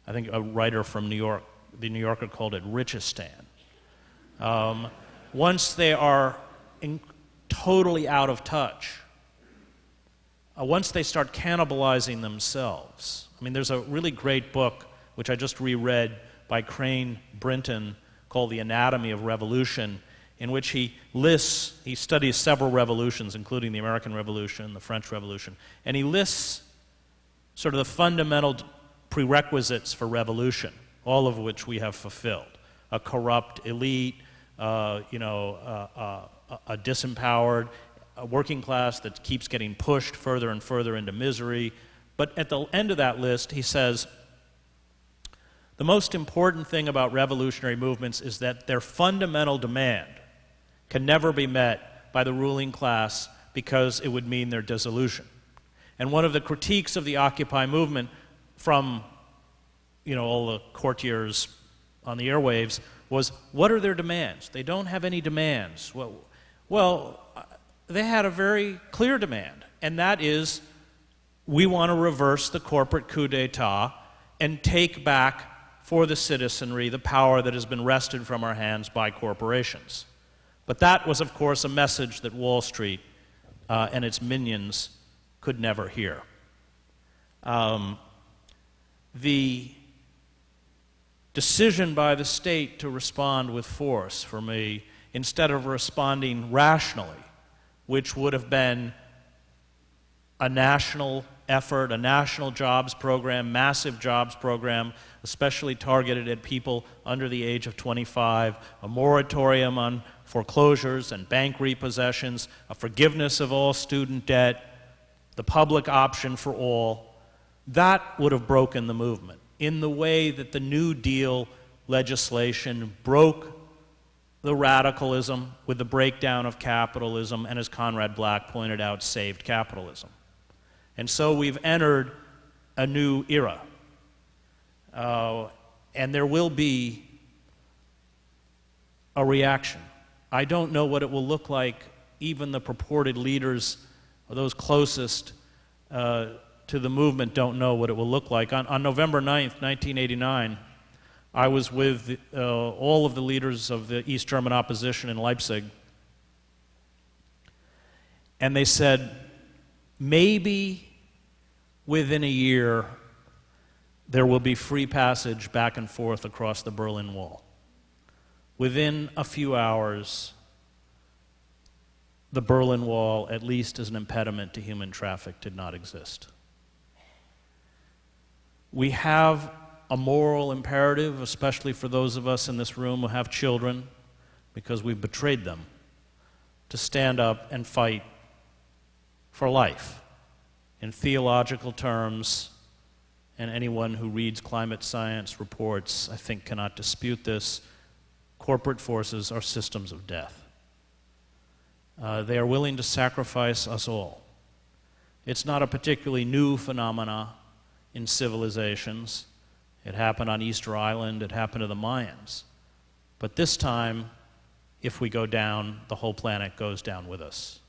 I think a writer from New York, the New Yorker, called it Richistan. Once they are totally out of touch, once they start cannibalizing themselves. I mean, there's a really great book, which I just reread, by Crane Brinton, called The Anatomy of Revolution, in which he studies several revolutions, including the American Revolution, the French Revolution, and he lists sort of the fundamental prerequisites for revolution, all of which we have fulfilled. A corrupt elite, a disempowered, a working class that keeps getting pushed further and further into misery. But at the end of that list, he says, the most important thing about revolutionary movements is that their fundamental demand can never be met by the ruling class because it would mean their dissolution. And one of the critiques of the Occupy movement from all the courtiers on the airwaves was, what are their demands? They don't have any demands. Well, they had a very clear demand, and that is, we want to reverse the corporate coup d'etat and take back for the citizenry the power that has been wrested from our hands by corporations. But that was, of course, a message that Wall Street and its minions could never hear. The decision by the state to respond with force, for me, instead of responding rationally, which would have been a national effort, a national jobs program, massive jobs program, especially targeted at people under the age of 25, a moratorium on foreclosures and bank repossessions, a forgiveness of all student debt, the public option for all, that would have broken the movement in the way that the New Deal legislation broke the radicalism with the breakdown of capitalism, and as Conrad Black pointed out, saved capitalism. And so we've entered a new era. And there will be a reaction. I don't know what it will look like. Even the purported leaders, or those closest to the movement, don't know what it will look like. On November 9th, 1989, I was with all of the leaders of the East German opposition in Leipzig. And they said, maybe within a year, there will be free passage back and forth across the Berlin Wall. Within a few hours, the Berlin Wall, at least as an impediment to human traffic, did not exist. We have a moral imperative, especially for those of us in this room who have children, because we've betrayed them, to stand up and fight for life. In theological terms, and anyone who reads climate science reports, I think, cannot dispute this, corporate forces are systems of death. They are willing to sacrifice us all. It's not a particularly new phenomena in civilizations. It happened on Easter Island, it happened to the Mayans. But this time, if we go down, the whole planet goes down with us.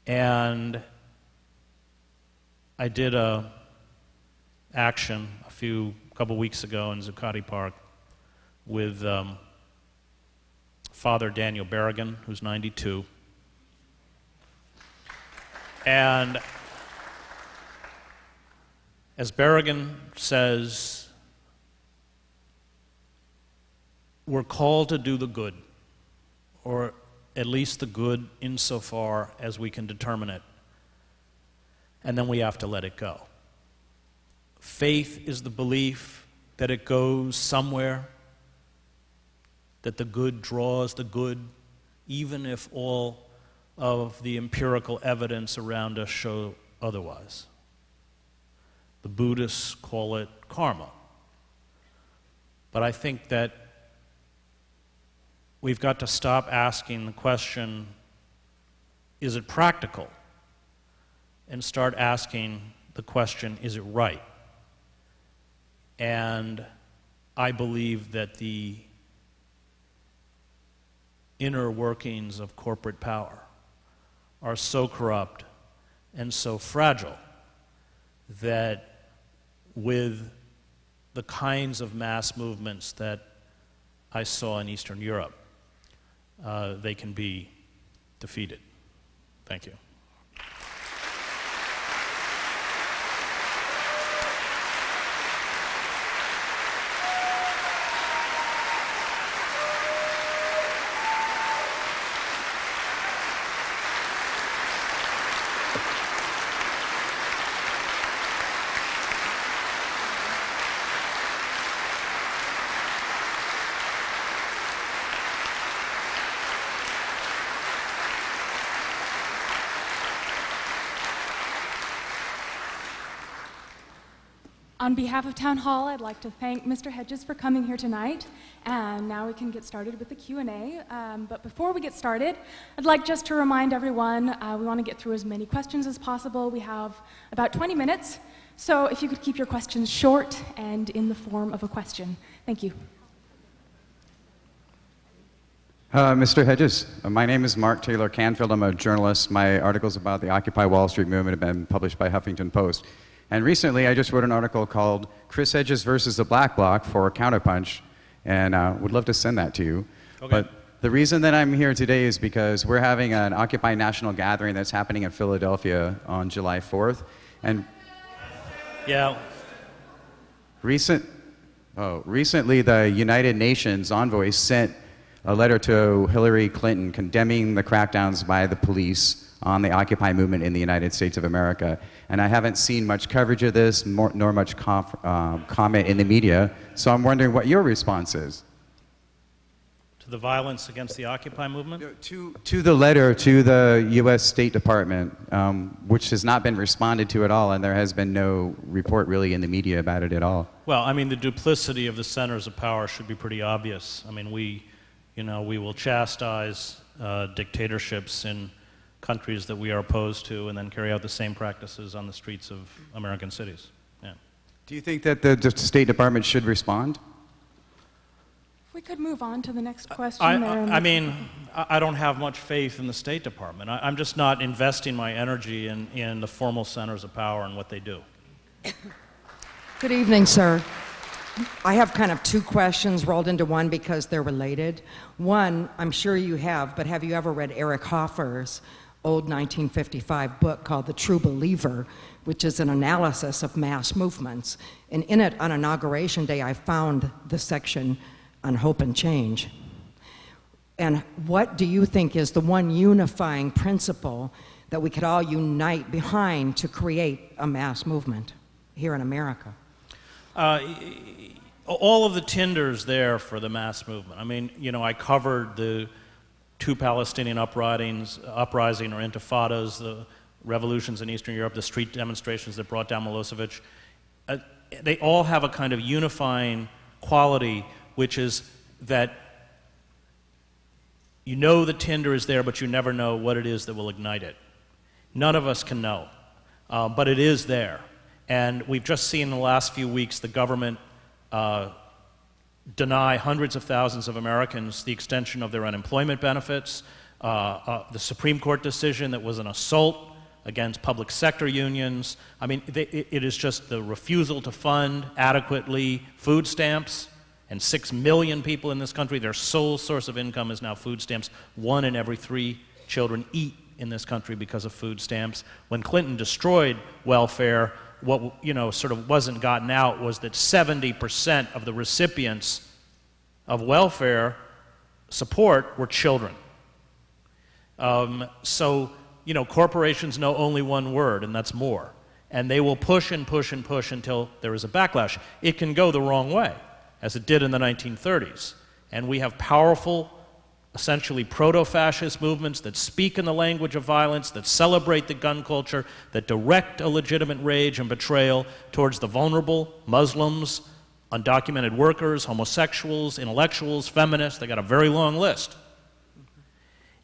And I did a action a couple weeks ago in Zuccotti Park with Father Daniel Berrigan, who's 92. And as Berrigan says, we're called to do the good, or at least the good insofar as we can determine it. And then we have to let it go. Faith is the belief that it goes somewhere, that the good draws the good, even if all of the empirical evidence around us show otherwise. The Buddhists call it karma. But I think that we've got to stop asking the question, is it practical? And start asking the question, is it right? And I believe that the inner workings of corporate power are so corrupt and so fragile that with the kinds of mass movements that I saw in Eastern Europe, they can be defeated. Thank you. On behalf of Town Hall, I'd like to thank Mr. Hedges for coming here tonight, and now we can get started with the Q&A. But before we get started, I'd like just to remind everyone, we want to get through as many questions as possible. We have about 20 minutes, so if you could keep your questions short and in the form of a question. Thank you. Mr. Hedges, my name is Mark Taylor Canfield. I'm a journalist. My articles about the Occupy Wall Street movement have been published by Huffington Post. And recently, I just wrote an article called Chris Hedges versus the Black Bloc for Counterpunch, and would love to send that to you. Okay. But The reason that I'm here today is because we're having an Occupy National Gathering that's happening in Philadelphia on July 4th. And Yeah. recently, the United Nations envoy sent a letter to Hillary Clinton condemning the crackdowns by the police on the Occupy movement in the United States of America. And I haven't seen much coverage of this, nor much comment in the media. So I'm wondering what your response is. To the violence against the Occupy movement? To the letter to the U.S. State Department, which has not been responded to at all, and there has been no report really in the media about it at all. Well, I mean, the duplicity of the centers of power should be pretty obvious. I mean, we will chastise dictatorships in countries that we are opposed to and then carry out the same practices on the streets of American cities. Yeah. Do you think that the State Department should respond? We could move on to the next question. I mean, I don't have much faith in the State Department. I'm just not investing my energy in the formal centers of power and what they do. Good evening, sir. I have kind of two questions rolled into one because they're related. One, I'm sure you have, but have you ever read Eric Hoffer's old 1955 book called The True Believer, which is an analysis of mass movements? And in it, on Inauguration Day, I found the section on hope and change. And what do you think is the one unifying principle that we could all unite behind to create a mass movement here in America? All of the tinders there for the mass movement. I mean, I covered the two Palestinian uprising or intifadas, the revolutions in Eastern Europe, the street demonstrations that brought down Milosevic. They all have a kind of unifying quality, which is that the tinder is there, but you never know what it is that will ignite it. None of us can know, but it is there. And we've just seen in the last few weeks the government deny hundreds of thousands of Americans the extension of their unemployment benefits, the Supreme Court decision that was an assault against public sector unions. I mean, it is just the refusal to fund adequately food stamps, and 6 million people in this country, their sole source of income is now food stamps. 1 in every 3 children eat in this country because of food stamps. When Clinton destroyed welfare, what sort of wasn't gotten out was that 70% of the recipients of welfare support were children. So corporations know only one word, and that's more. And they will push and push and push until there is a backlash. It can go the wrong way, as it did in the 1930s. And we have powerful, essentially proto-fascist movements that speak in the language of violence, that celebrate the gun culture, that direct a legitimate rage and betrayal towards the vulnerable, Muslims, undocumented workers, homosexuals, intellectuals, feminists. They got a very long list.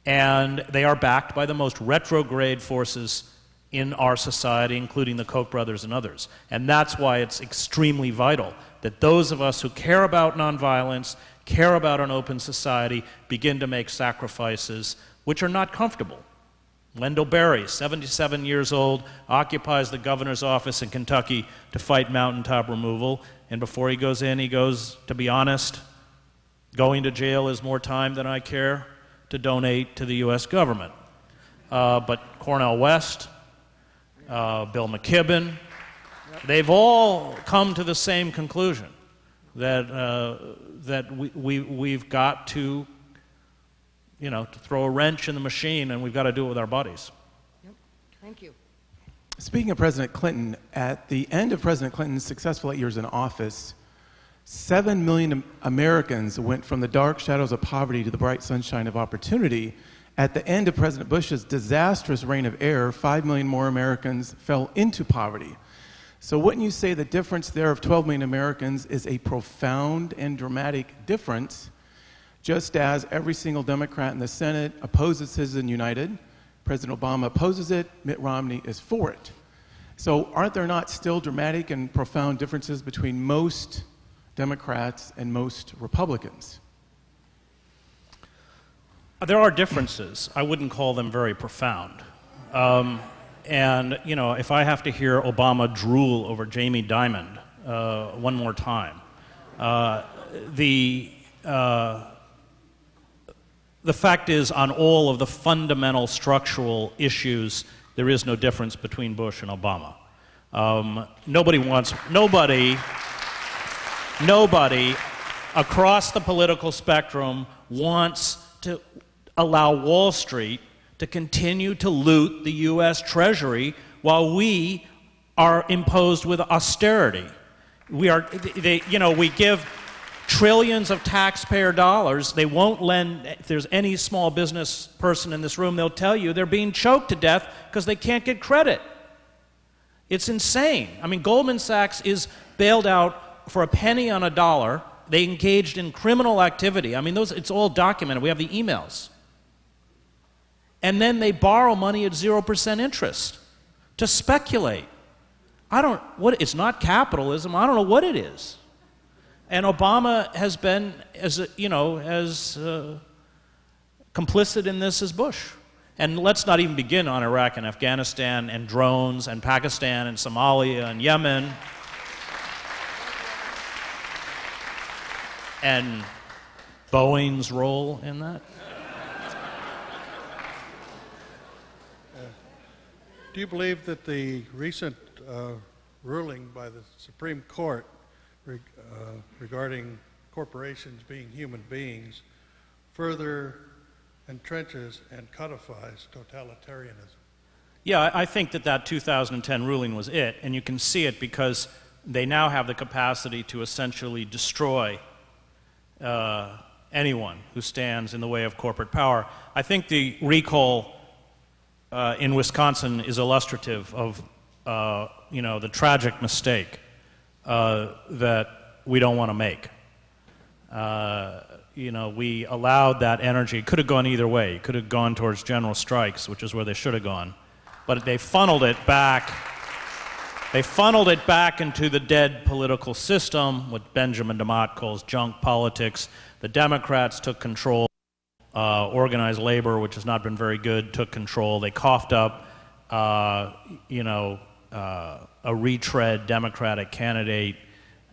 And they are backed by the most retrograde forces in our society, including the Koch brothers and others. And that's why it's extremely vital that those of us who care about nonviolence, care about an open society, begin to make sacrifices which are not comfortable. Wendell Berry, 77 years old, occupies the governor's office in Kentucky to fight mountaintop removal, and before he goes in, he goes, to be honest, going to jail is more time than I care to donate to the U.S. government. But Cornel West, Bill McKibben, they've all come to the same conclusion, that we've got to, to throw a wrench in the machine, and we've got to do it with our bodies. Yep. Thank you. Speaking of President Clinton, at the end of President Clinton's successful 8 years in office, 7 million Americans went from the dark shadows of poverty to the bright sunshine of opportunity. At the end of President Bush's disastrous reign of error, 5 million more Americans fell into poverty. So wouldn't you say the difference there of 12 million Americans is a profound and dramatic difference, just as every single Democrat in the Senate opposes Citizens United, President Obama opposes it, Mitt Romney is for it. So aren't there not still dramatic and profound differences between most Democrats and most Republicans? There are differences. I wouldn't call them very profound. And, if I have to hear Obama drool over Jamie Dimon one more time, the fact is, on all of the fundamental structural issues, there is no difference between Bush and Obama. Nobody across the political spectrum wants to allow Wall Street to continue to loot the U.S. Treasury while we are imposed with austerity. We give trillions of taxpayer dollars. They won't lend. If there's any small business person in this room, they'll tell you they're being choked to death because they can't get credit. It's insane. I mean, Goldman Sachs is bailed out for a penny on a dollar. They engaged in criminal activity. I mean, it's all documented. We have the emails. And then they borrow money at 0% interest to speculate. It's not capitalism. I don't know what it is. And Obama has been as complicit in this as Bush. And let's not even begin on Iraq and Afghanistan and drones and Pakistan and Somalia and Yemen and Boeing's role in that. Do you believe that the recent ruling by the Supreme Court regarding corporations being human beings further entrenches and codifies totalitarianism? Yeah, I think that 2010 ruling was it, and you can see it because they now have the capacity to essentially destroy anyone who stands in the way of corporate power. I think the recall in Wisconsin is illustrative of the tragic mistake that we don't want to make. We allowed that energy. It could have gone either way. It could have gone towards general strikes, which is where they should have gone. But they funneled it back. They funneled it back into the dead political system, what Benjamin DeMott calls junk politics. The Democrats took control. Organized labor, which has not been very good, took control. They coughed up, a retread Democratic candidate,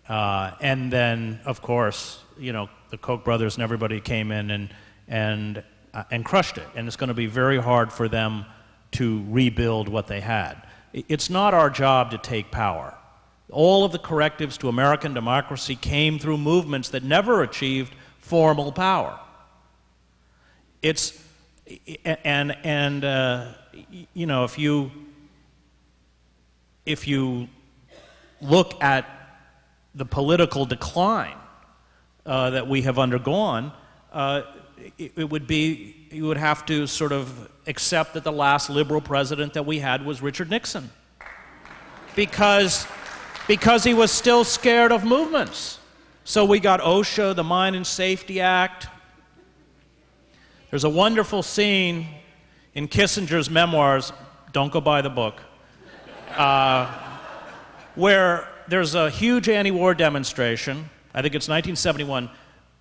and then, of course, the Koch brothers and everybody came in and crushed it. And it's going to be very hard for them to rebuild what they had. It's not our job to take power. All of the correctives to American democracy came through movements that never achieved formal power. If you look at the political decline that we have undergone, you would have to sort of accept that the last liberal president that we had was Richard Nixon, because he was still scared of movements. So we got OSHA, the Mine and Safety Act. There's a wonderful scene in Kissinger's memoirs, don't go buy the book, where there's a huge anti-war demonstration. I think it's 1971.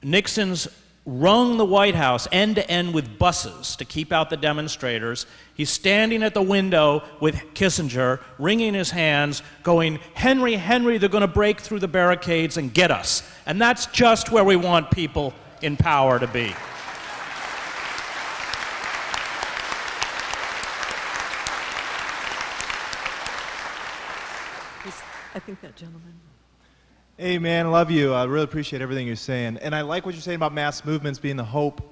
Nixon's rung the White House end to end with buses to keep out the demonstrators. He's standing at the window with Kissinger, wringing his hands, going, "Henry, Henry, they're going to break through the barricades and get us." And that's just where we want people in power to be. I think that gentleman. Hey, man, I love you. I really appreciate everything you're saying. And I like what you're saying about mass movements being the hope.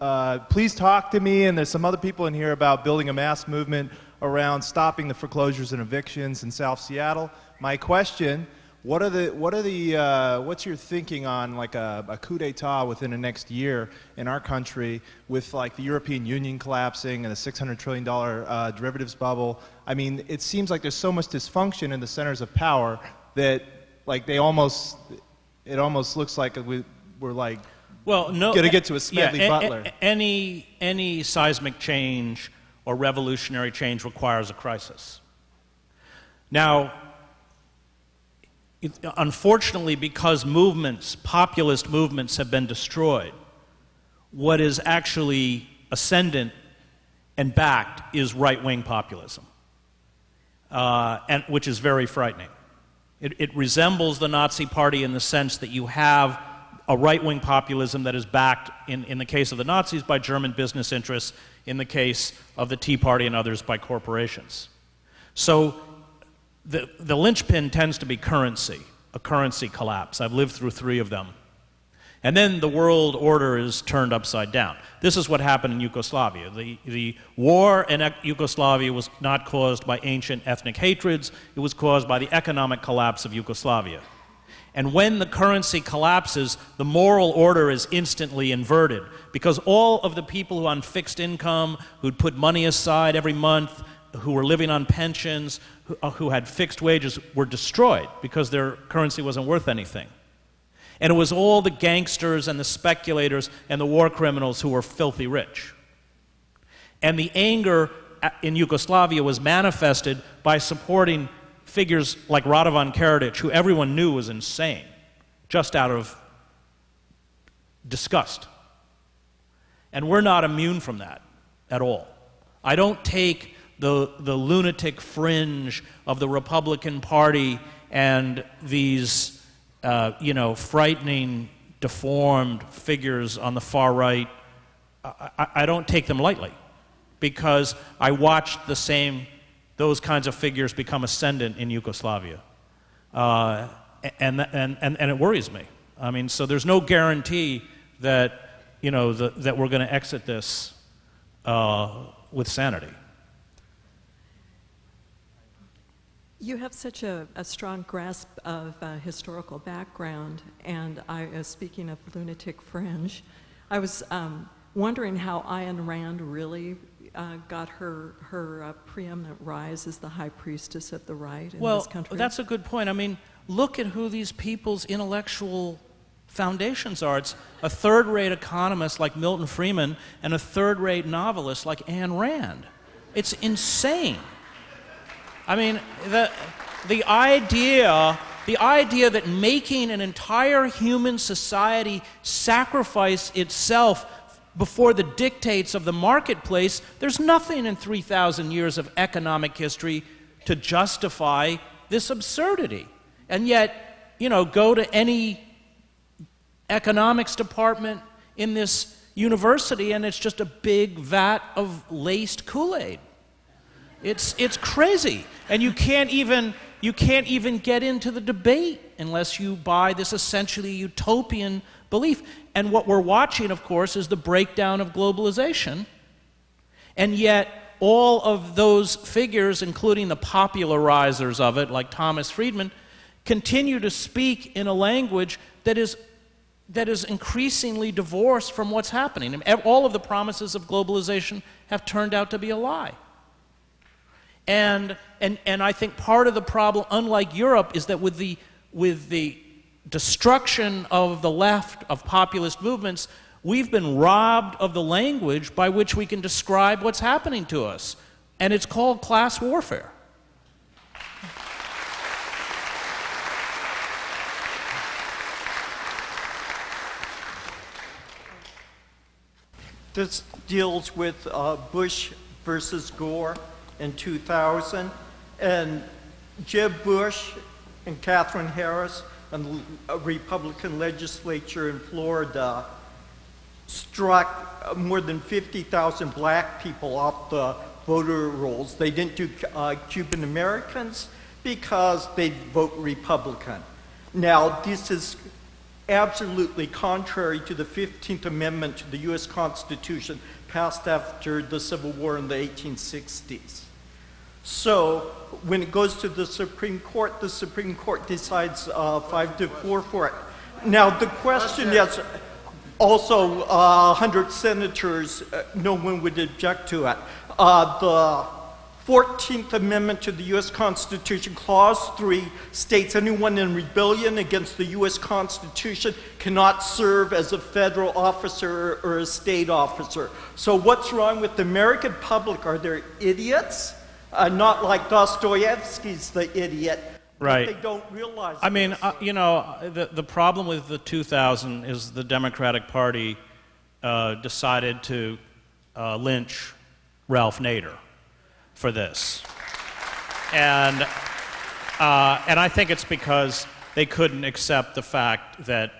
Please talk to me, and there's some other people in here, about building a mass movement around stopping the foreclosures and evictions in South Seattle. My question, what's your thinking on like a coup d'etat within the next year in our country with like the European Union collapsing and the $600 trillion derivatives bubble? I mean, it seems like there's so much dysfunction in the centers of power that like it almost looks like we're like going to get to a Smedley Butler. Any seismic change or revolutionary change requires a crisis. Now, unfortunately, because populist movements have been destroyed, what is actually ascendant and backed is right-wing populism, which is very frightening. It resembles the Nazi Party in the sense that you have a right-wing populism that is backed, in the case of the Nazis, by German business interests, in the case of the Tea Party and others, by corporations. So the linchpin tends to be currency, a currency collapse. I've lived through 3 of them. And then the world order is turned upside down. This is what happened in Yugoslavia. The war in Yugoslavia was not caused by ancient ethnic hatreds. It was caused by the economic collapse of Yugoslavia. And when the currency collapses, the moral order is instantly inverted, because all of the people who on fixed income, who'd put money aside every month, who were living on pensions, who had fixed wages, were destroyed because their currency wasn't worth anything. And it was all the gangsters and the speculators and the war criminals who were filthy rich. And the anger in Yugoslavia was manifested by supporting figures like Radovan Karadzic, who everyone knew was insane, just out of disgust. And we're not immune from that at all. I don't take the lunatic fringe of the Republican Party and these frightening, deformed figures on the far right. I don't take them lightly, because I watched those kinds of figures become ascendant in Yugoslavia, and it worries me. I mean, so there's no guarantee that that we're going to exit this with sanity. You have such a strong grasp of historical background, and speaking of lunatic fringe, I was wondering how Ayn Rand really got her preeminent rise as the high priestess of the right in this country. Well, that's a good point. I mean, look at who these people's intellectual foundations are. It's a third-rate economist like Milton Friedman and a third-rate novelist like Ayn Rand. It's insane. I mean, the idea that making an entire human society sacrifice itself before the dictates of the marketplace, there's nothing in 3,000 years of economic history to justify this absurdity. And yet, go to any economics department in this university and it's just a big vat of laced Kool-Aid. It's crazy, and you can't even get into the debate unless you buy this essentially utopian belief. And what we're watching, of course, is the breakdown of globalization. And yet, all of those figures, including the popularizers of it, like Thomas Friedman, continue to speak in a language that is increasingly divorced from what's happening. And all of the promises of globalization have turned out to be a lie. And I think part of the problem, unlike Europe, is that with the destruction of the left, of populist movements, we've been robbed of the language by which we can describe what's happening to us. And it's called class warfare. This deals with Bush versus Gore in 2000, and Jeb Bush and Katherine Harris and a Republican legislature in Florida struck more than 50,000 black people off the voter rolls. They didn't do Cuban Americans because they vote Republican. Now, this is absolutely contrary to the 15th Amendment to the U.S. Constitution passed after the Civil War in the 1860s. So when it goes to the Supreme Court decides 5-4 for it. Now the question is, also 100 senators, no one would object to it. The 14th Amendment to the U.S. Constitution, Clause 3, states anyone in rebellion against the U.S. Constitution cannot serve as a federal officer or a state officer. So what's wrong with the American public? Are they idiots? Not like Dostoevsky's the idiot. Right. But they don't realize I mean, the problem with the 2000 is the Democratic Party decided to lynch Ralph Nader for this. And I think it's because they couldn't accept the fact that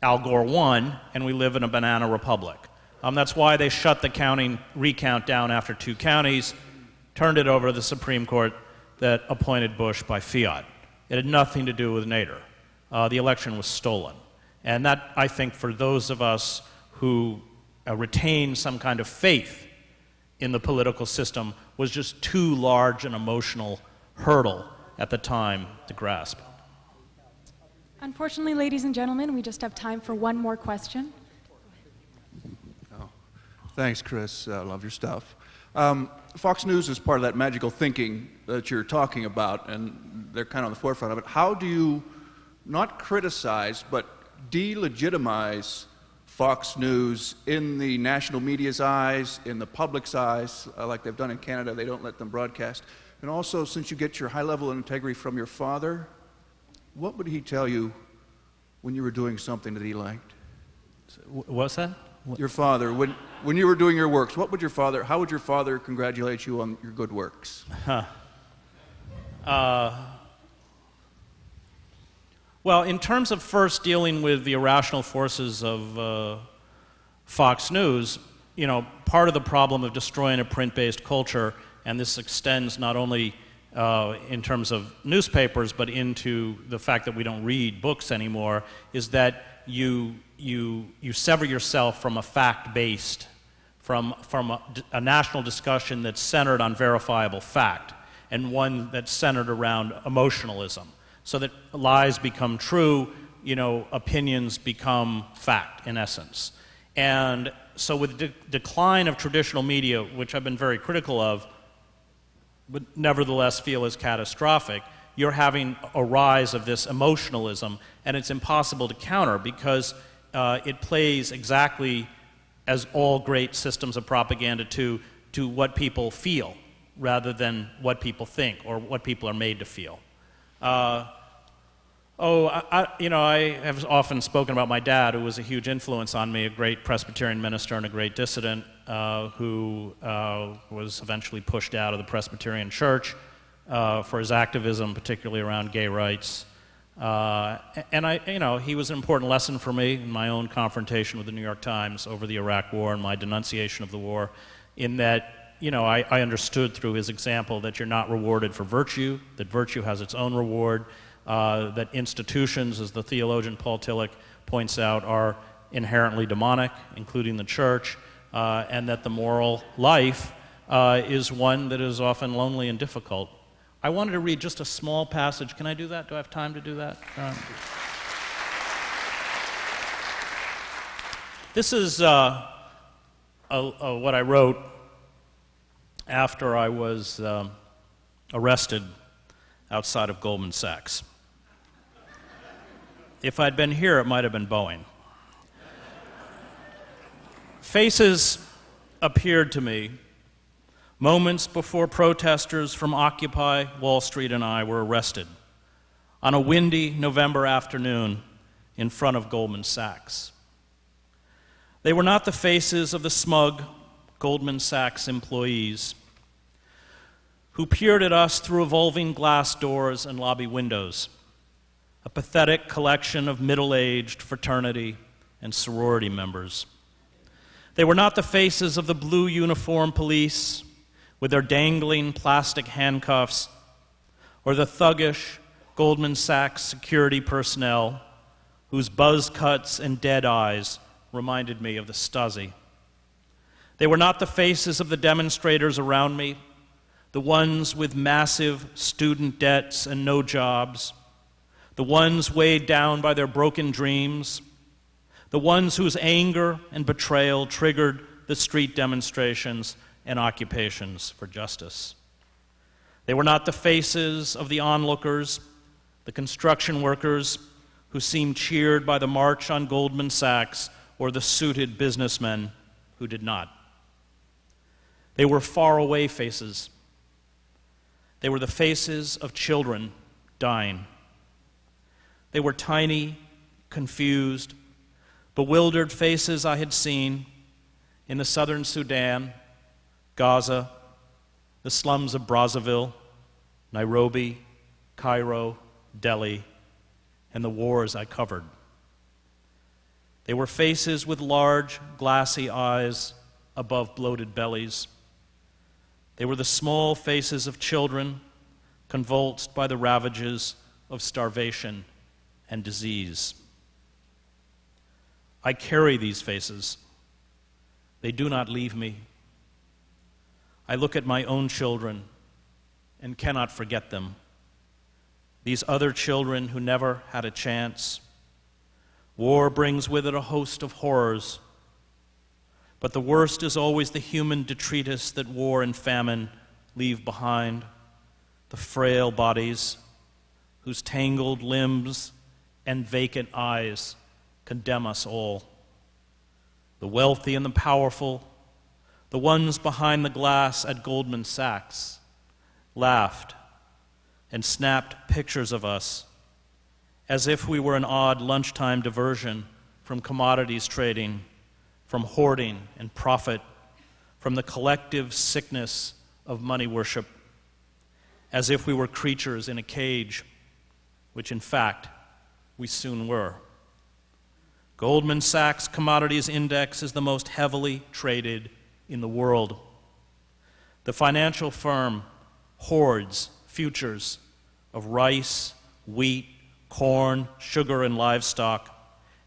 Al Gore won, and we live in a banana republic. That's why they shut the recount down after 2 counties, turned it over to the Supreme Court that appointed Bush by fiat. It had nothing to do with Nader. The election was stolen. And that, I think, for those of us who retain some kind of faith in the political system, was just too large an emotional hurdle at the time to grasp. Unfortunately, ladies and gentlemen, we just have time for one more question. Thanks, Chris. Love your stuff. Fox News is part of that magical thinking that you're talking about, and they're kind of on the forefront of it. How do you not criticize, but delegitimize Fox News in the national media's eyes, in the public's eyes, like they've done in Canada? They don't let them broadcast. And also, since you get your high level of integrity from your father, what would he tell you when you were doing something that he liked? What's that? Your father, when you were doing your works, how would your father congratulate you on your good works? Well, in terms of first dealing with the irrational forces of Fox News, part of the problem of destroying a print-based culture, and this extends not only in terms of newspapers, but into the fact that we don't read books anymore, is that you sever yourself from a fact-based, from a national discussion that's centered on verifiable fact, and one that's centered around emotionalism, so that lies become true, opinions become fact, in essence. And so with the decline of traditional media, which I've been very critical of, but nevertheless feel is catastrophic, you're having a rise of this emotionalism, and it's impossible to counter because it plays exactly as all great systems of propaganda to what people feel rather than what people think or what people are made to feel. I have often spoken about my dad, who was a huge influence on me, a great Presbyterian minister and a great dissident who was eventually pushed out of the Presbyterian Church for his activism, particularly around gay rights. And he was an important lesson for me in my own confrontation with the New York Times over the Iraq War and my denunciation of the war, in that I understood through his example that you're not rewarded for virtue, that virtue has its own reward, that institutions, as the theologian Paul Tillich points out, are inherently demonic, including the church, and that the moral life is one that is often lonely and difficult. I wanted to read just a small passage. Can I do that? Do I have time to do that? This is what I wrote after I was arrested outside of Goldman Sachs. If I'd been here, it might have been Boeing. Faces appeared to me moments before protesters from Occupy Wall Street and I were arrested on a windy November afternoon in front of Goldman Sachs. They were not the faces of the smug Goldman Sachs employees who peered at us through revolving glass doors and lobby windows, a pathetic collection of middle-aged fraternity and sorority members. They were not the faces of the blue uniform police with their dangling plastic handcuffs, or the thuggish Goldman Sachs security personnel whose buzz cuts and dead eyes reminded me of the Stasi. They were not the faces of the demonstrators around me, the ones with massive student debts and no jobs, the ones weighed down by their broken dreams, the ones whose anger and betrayal triggered the street demonstrations and occupations for justice. They were not the faces of the onlookers, the construction workers who seemed cheered by the march on Goldman Sachs, or the suited businessmen who did not. They were faraway faces. They were the faces of children dying. They were tiny, confused, bewildered faces I had seen in the southern Sudan, Gaza, the slums of Brazzaville, Nairobi, Cairo, Delhi, and the wars I covered. They were faces with large, glassy eyes above bloated bellies. They were the small faces of children convulsed by the ravages of starvation and disease. I carry these faces. They do not leave me. I look at my own children and cannot forget them. These other children who never had a chance. War brings with it a host of horrors, but the worst is always the human detritus that war and famine leave behind, the frail bodies whose tangled limbs and vacant eyes condemn us all. The wealthy and the powerful, the ones behind the glass at Goldman Sachs, laughed and snapped pictures of us as if we were an odd lunchtime diversion from commodities trading, from hoarding and profit, from the collective sickness of money worship, as if we were creatures in a cage, which in fact we soon were. Goldman Sachs Commodities Index is the most heavily traded in the world. The financial firm hoards futures of rice, wheat, corn, sugar, and livestock,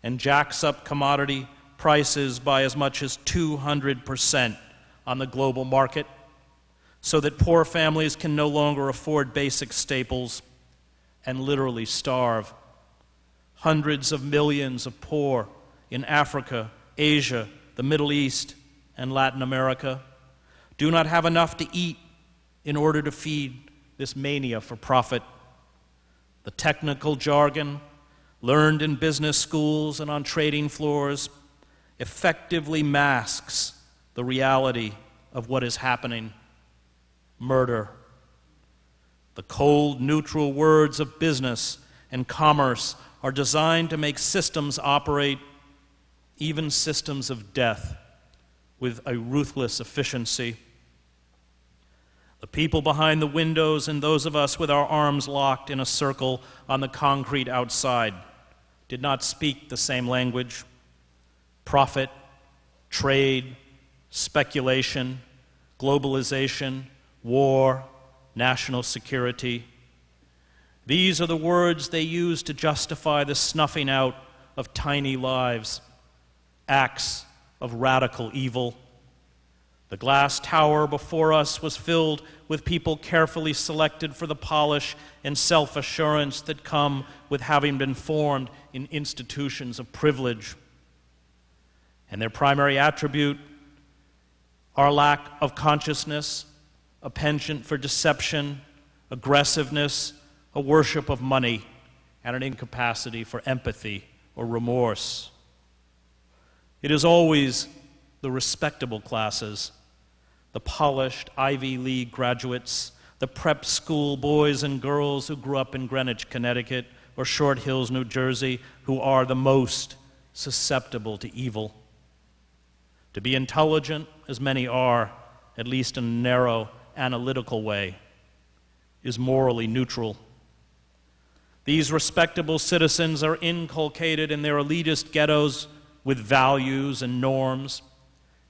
and jacks up commodity prices by as much as 200% on the global market, so that poor families can no longer afford basic staples and literally starve. Hundreds of millions of poor in Africa, Asia, the Middle East, and Latin America do not have enough to eat in order to feed this mania for profit. The technical jargon learned in business schools and on trading floors effectively masks the reality of what is happening. Murder. The cold, neutral words of business and commerce are designed to make systems operate, even systems of death, with a ruthless efficiency. The people behind the windows and those of us with our arms locked in a circle on the concrete outside did not speak the same language. Profit, trade, speculation, globalization, war, national security. These are the words they use to justify the snuffing out of tiny lives, acts of radical evil. The glass tower before us was filled with people carefully selected for the polish and self-assurance that come with having been formed in institutions of privilege. And their primary attribute, our lack of consciousness, a penchant for deception, aggressiveness, a worship of money, and an incapacity for empathy or remorse. It is always the respectable classes, the polished Ivy League graduates, the prep school boys and girls who grew up in Greenwich, Connecticut, or Short Hills, New Jersey, who are the most susceptible to evil. To be intelligent, as many are, at least in a narrow, analytical way, is morally neutral. These respectable citizens are inculcated in their elitist ghettos with values and norms,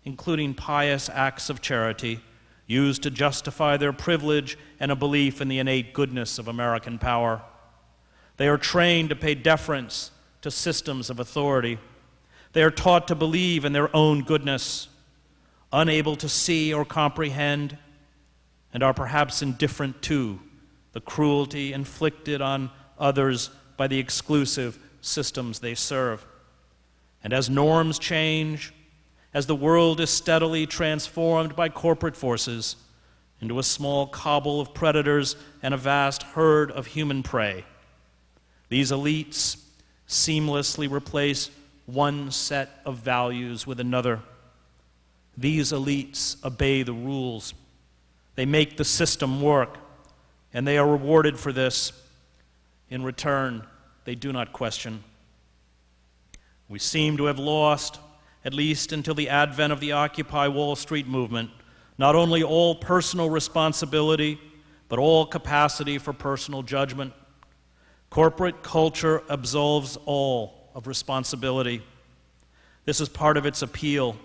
including pious acts of charity, used to justify their privilege and a belief in the innate goodness of American power. They are trained to pay deference to systems of authority. They are taught to believe in their own goodness, unable to see or comprehend, and are perhaps indifferent to the cruelty inflicted on others by the exclusive systems they serve. And as norms change, as the world is steadily transformed by corporate forces into a small cobble of predators and a vast herd of human prey, these elites seamlessly replace one set of values with another. These elites obey the rules. They make the system work, and they are rewarded for this. In return, they do not question. We seem to have lost, at least until the advent of the Occupy Wall Street movement, not only all personal responsibility, but all capacity for personal judgment. Corporate culture absolves all of responsibility. This is part of its appeal.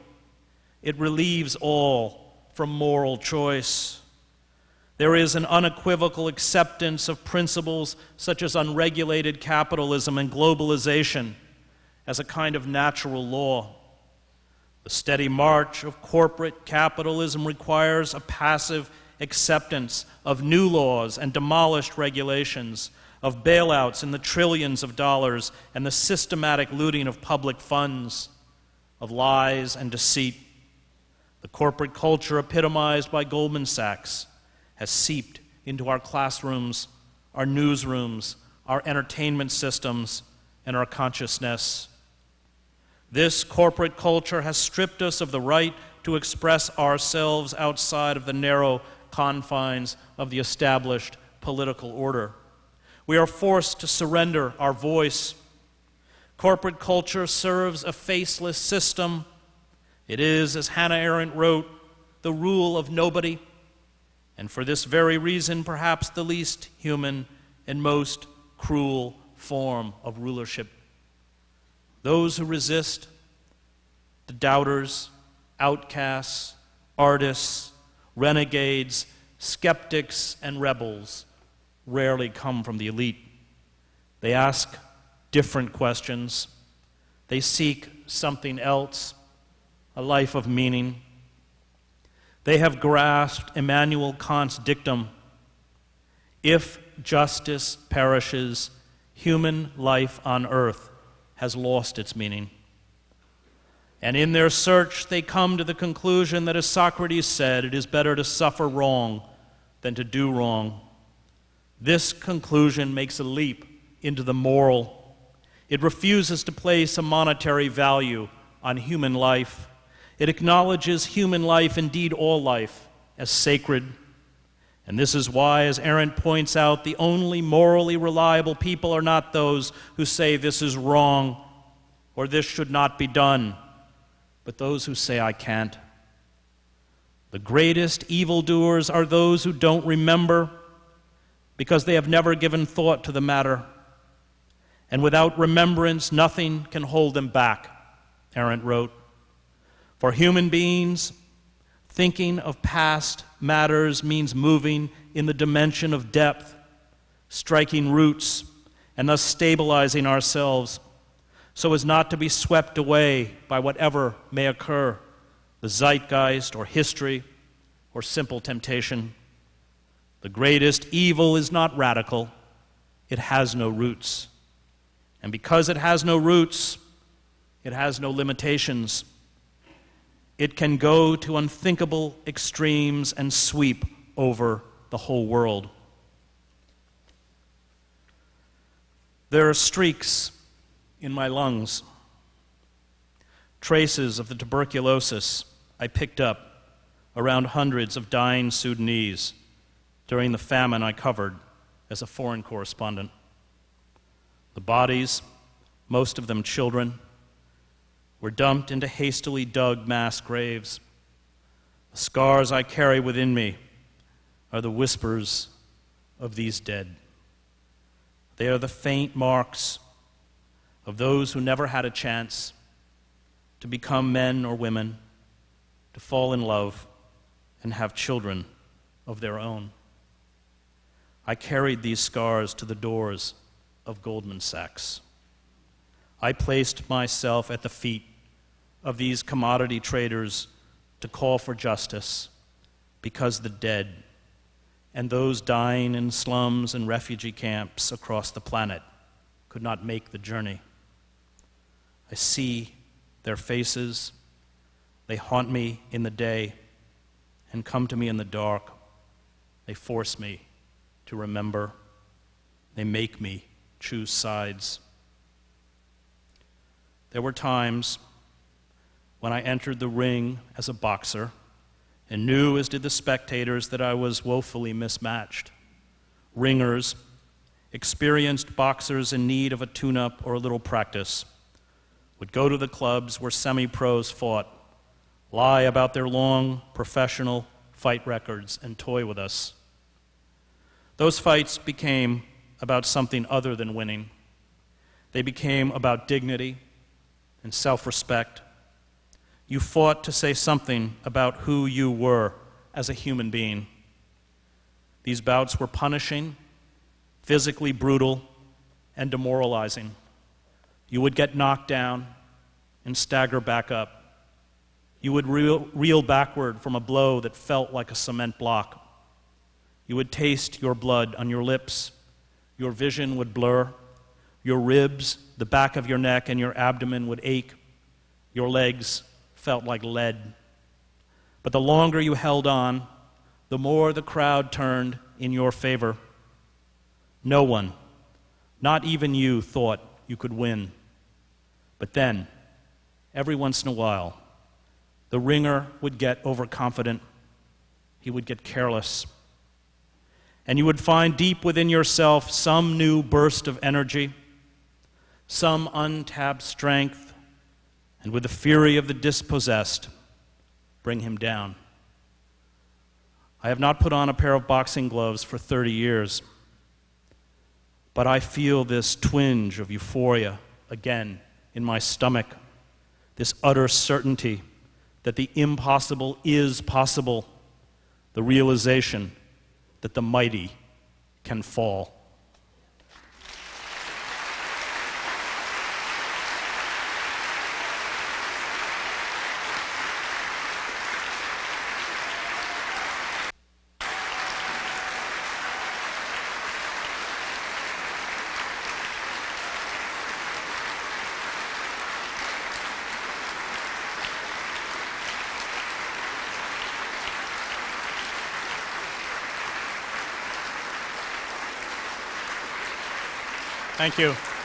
It relieves all from moral choice. There is an unequivocal acceptance of principles such as unregulated capitalism and globalization as a kind of natural law. The steady march of corporate capitalism requires a passive acceptance of new laws and demolished regulations, of bailouts in the trillions of dollars and the systematic looting of public funds, of lies and deceit. The corporate culture epitomized by Goldman Sachs has seeped into our classrooms, our newsrooms, our entertainment systems, and our consciousness. This corporate culture has stripped us of the right to express ourselves outside of the narrow confines of the established political order. We are forced to surrender our voice. Corporate culture serves a faceless system. It is, as Hannah Arendt wrote, the rule of nobody, and for this very reason, perhaps the least human and most cruel form of rulership. Those who resist, the doubters, outcasts, artists, renegades, skeptics, and rebels, rarely come from the elite. They ask different questions. They seek something else, a life of meaning. They have grasped Immanuel Kant's dictum, if justice perishes, human life on earth has lost its meaning. And in their search, they come to the conclusion that, as Socrates said, it is better to suffer wrong than to do wrong. This conclusion makes a leap into the moral. It refuses to place a monetary value on human life. It acknowledges human life, indeed all life, as sacred. And this is why, as Arendt points out, the only morally reliable people are not those who say this is wrong or this should not be done, but those who say I can't. The greatest evildoers are those who don't remember because they have never given thought to the matter. And without remembrance, nothing can hold them back, Arendt wrote. For human beings, thinking of past matters means moving in the dimension of depth, striking roots, and thus stabilizing ourselves so as not to be swept away by whatever may occur, the zeitgeist or history or simple temptation. The greatest evil is not radical. It has no roots. And because it has no roots, it has no limitations. It can go to unthinkable extremes and sweep over the whole world. There are streaks in my lungs, traces of the tuberculosis I picked up around hundreds of dying Sudanese during the famine I covered as a foreign correspondent. The bodies, most of them children, were dumped into hastily dug mass graves. The scars I carry within me are the whispers of these dead. They are the faint marks of those who never had a chance to become men or women, to fall in love and have children of their own. I carried these scars to the doors of Goldman Sachs. I placed myself at the feet of these commodity traders to call for justice because the dead and those dying in slums and refugee camps across the planet could not make the journey. I see their faces. They haunt me in the day and come to me in the dark. They force me to remember. They make me choose sides. There were times when I entered the ring as a boxer and knew, as did the spectators, that I was woefully mismatched. Ringers, experienced boxers in need of a tune-up or a little practice, would go to the clubs where semi-pros fought, lie about their long professional fight records, and toy with us. Those fights became about something other than winning. They became about dignity and self-respect You fought to say something about who you were as a human being. These bouts were punishing, physically brutal, and demoralizing. You would get knocked down and stagger back up. You would reel backward from a blow that felt like a cement block. You would taste your blood on your lips. Your vision would blur. Your ribs, the back of your neck, and your abdomen would ache. Your legs felt like lead. But the longer you held on, the more the crowd turned in your favor. No one, not even you, thought you could win. But then, every once in a while, the ringer would get overconfident. He would get careless. And you would find deep within yourself some new burst of energy, some untapped strength, and with the fury of the dispossessed, bring him down. I have not put on a pair of boxing gloves for 30 years, but I feel this twinge of euphoria again in my stomach, this utter certainty that the impossible is possible, the realization that the mighty can fall. Thank you.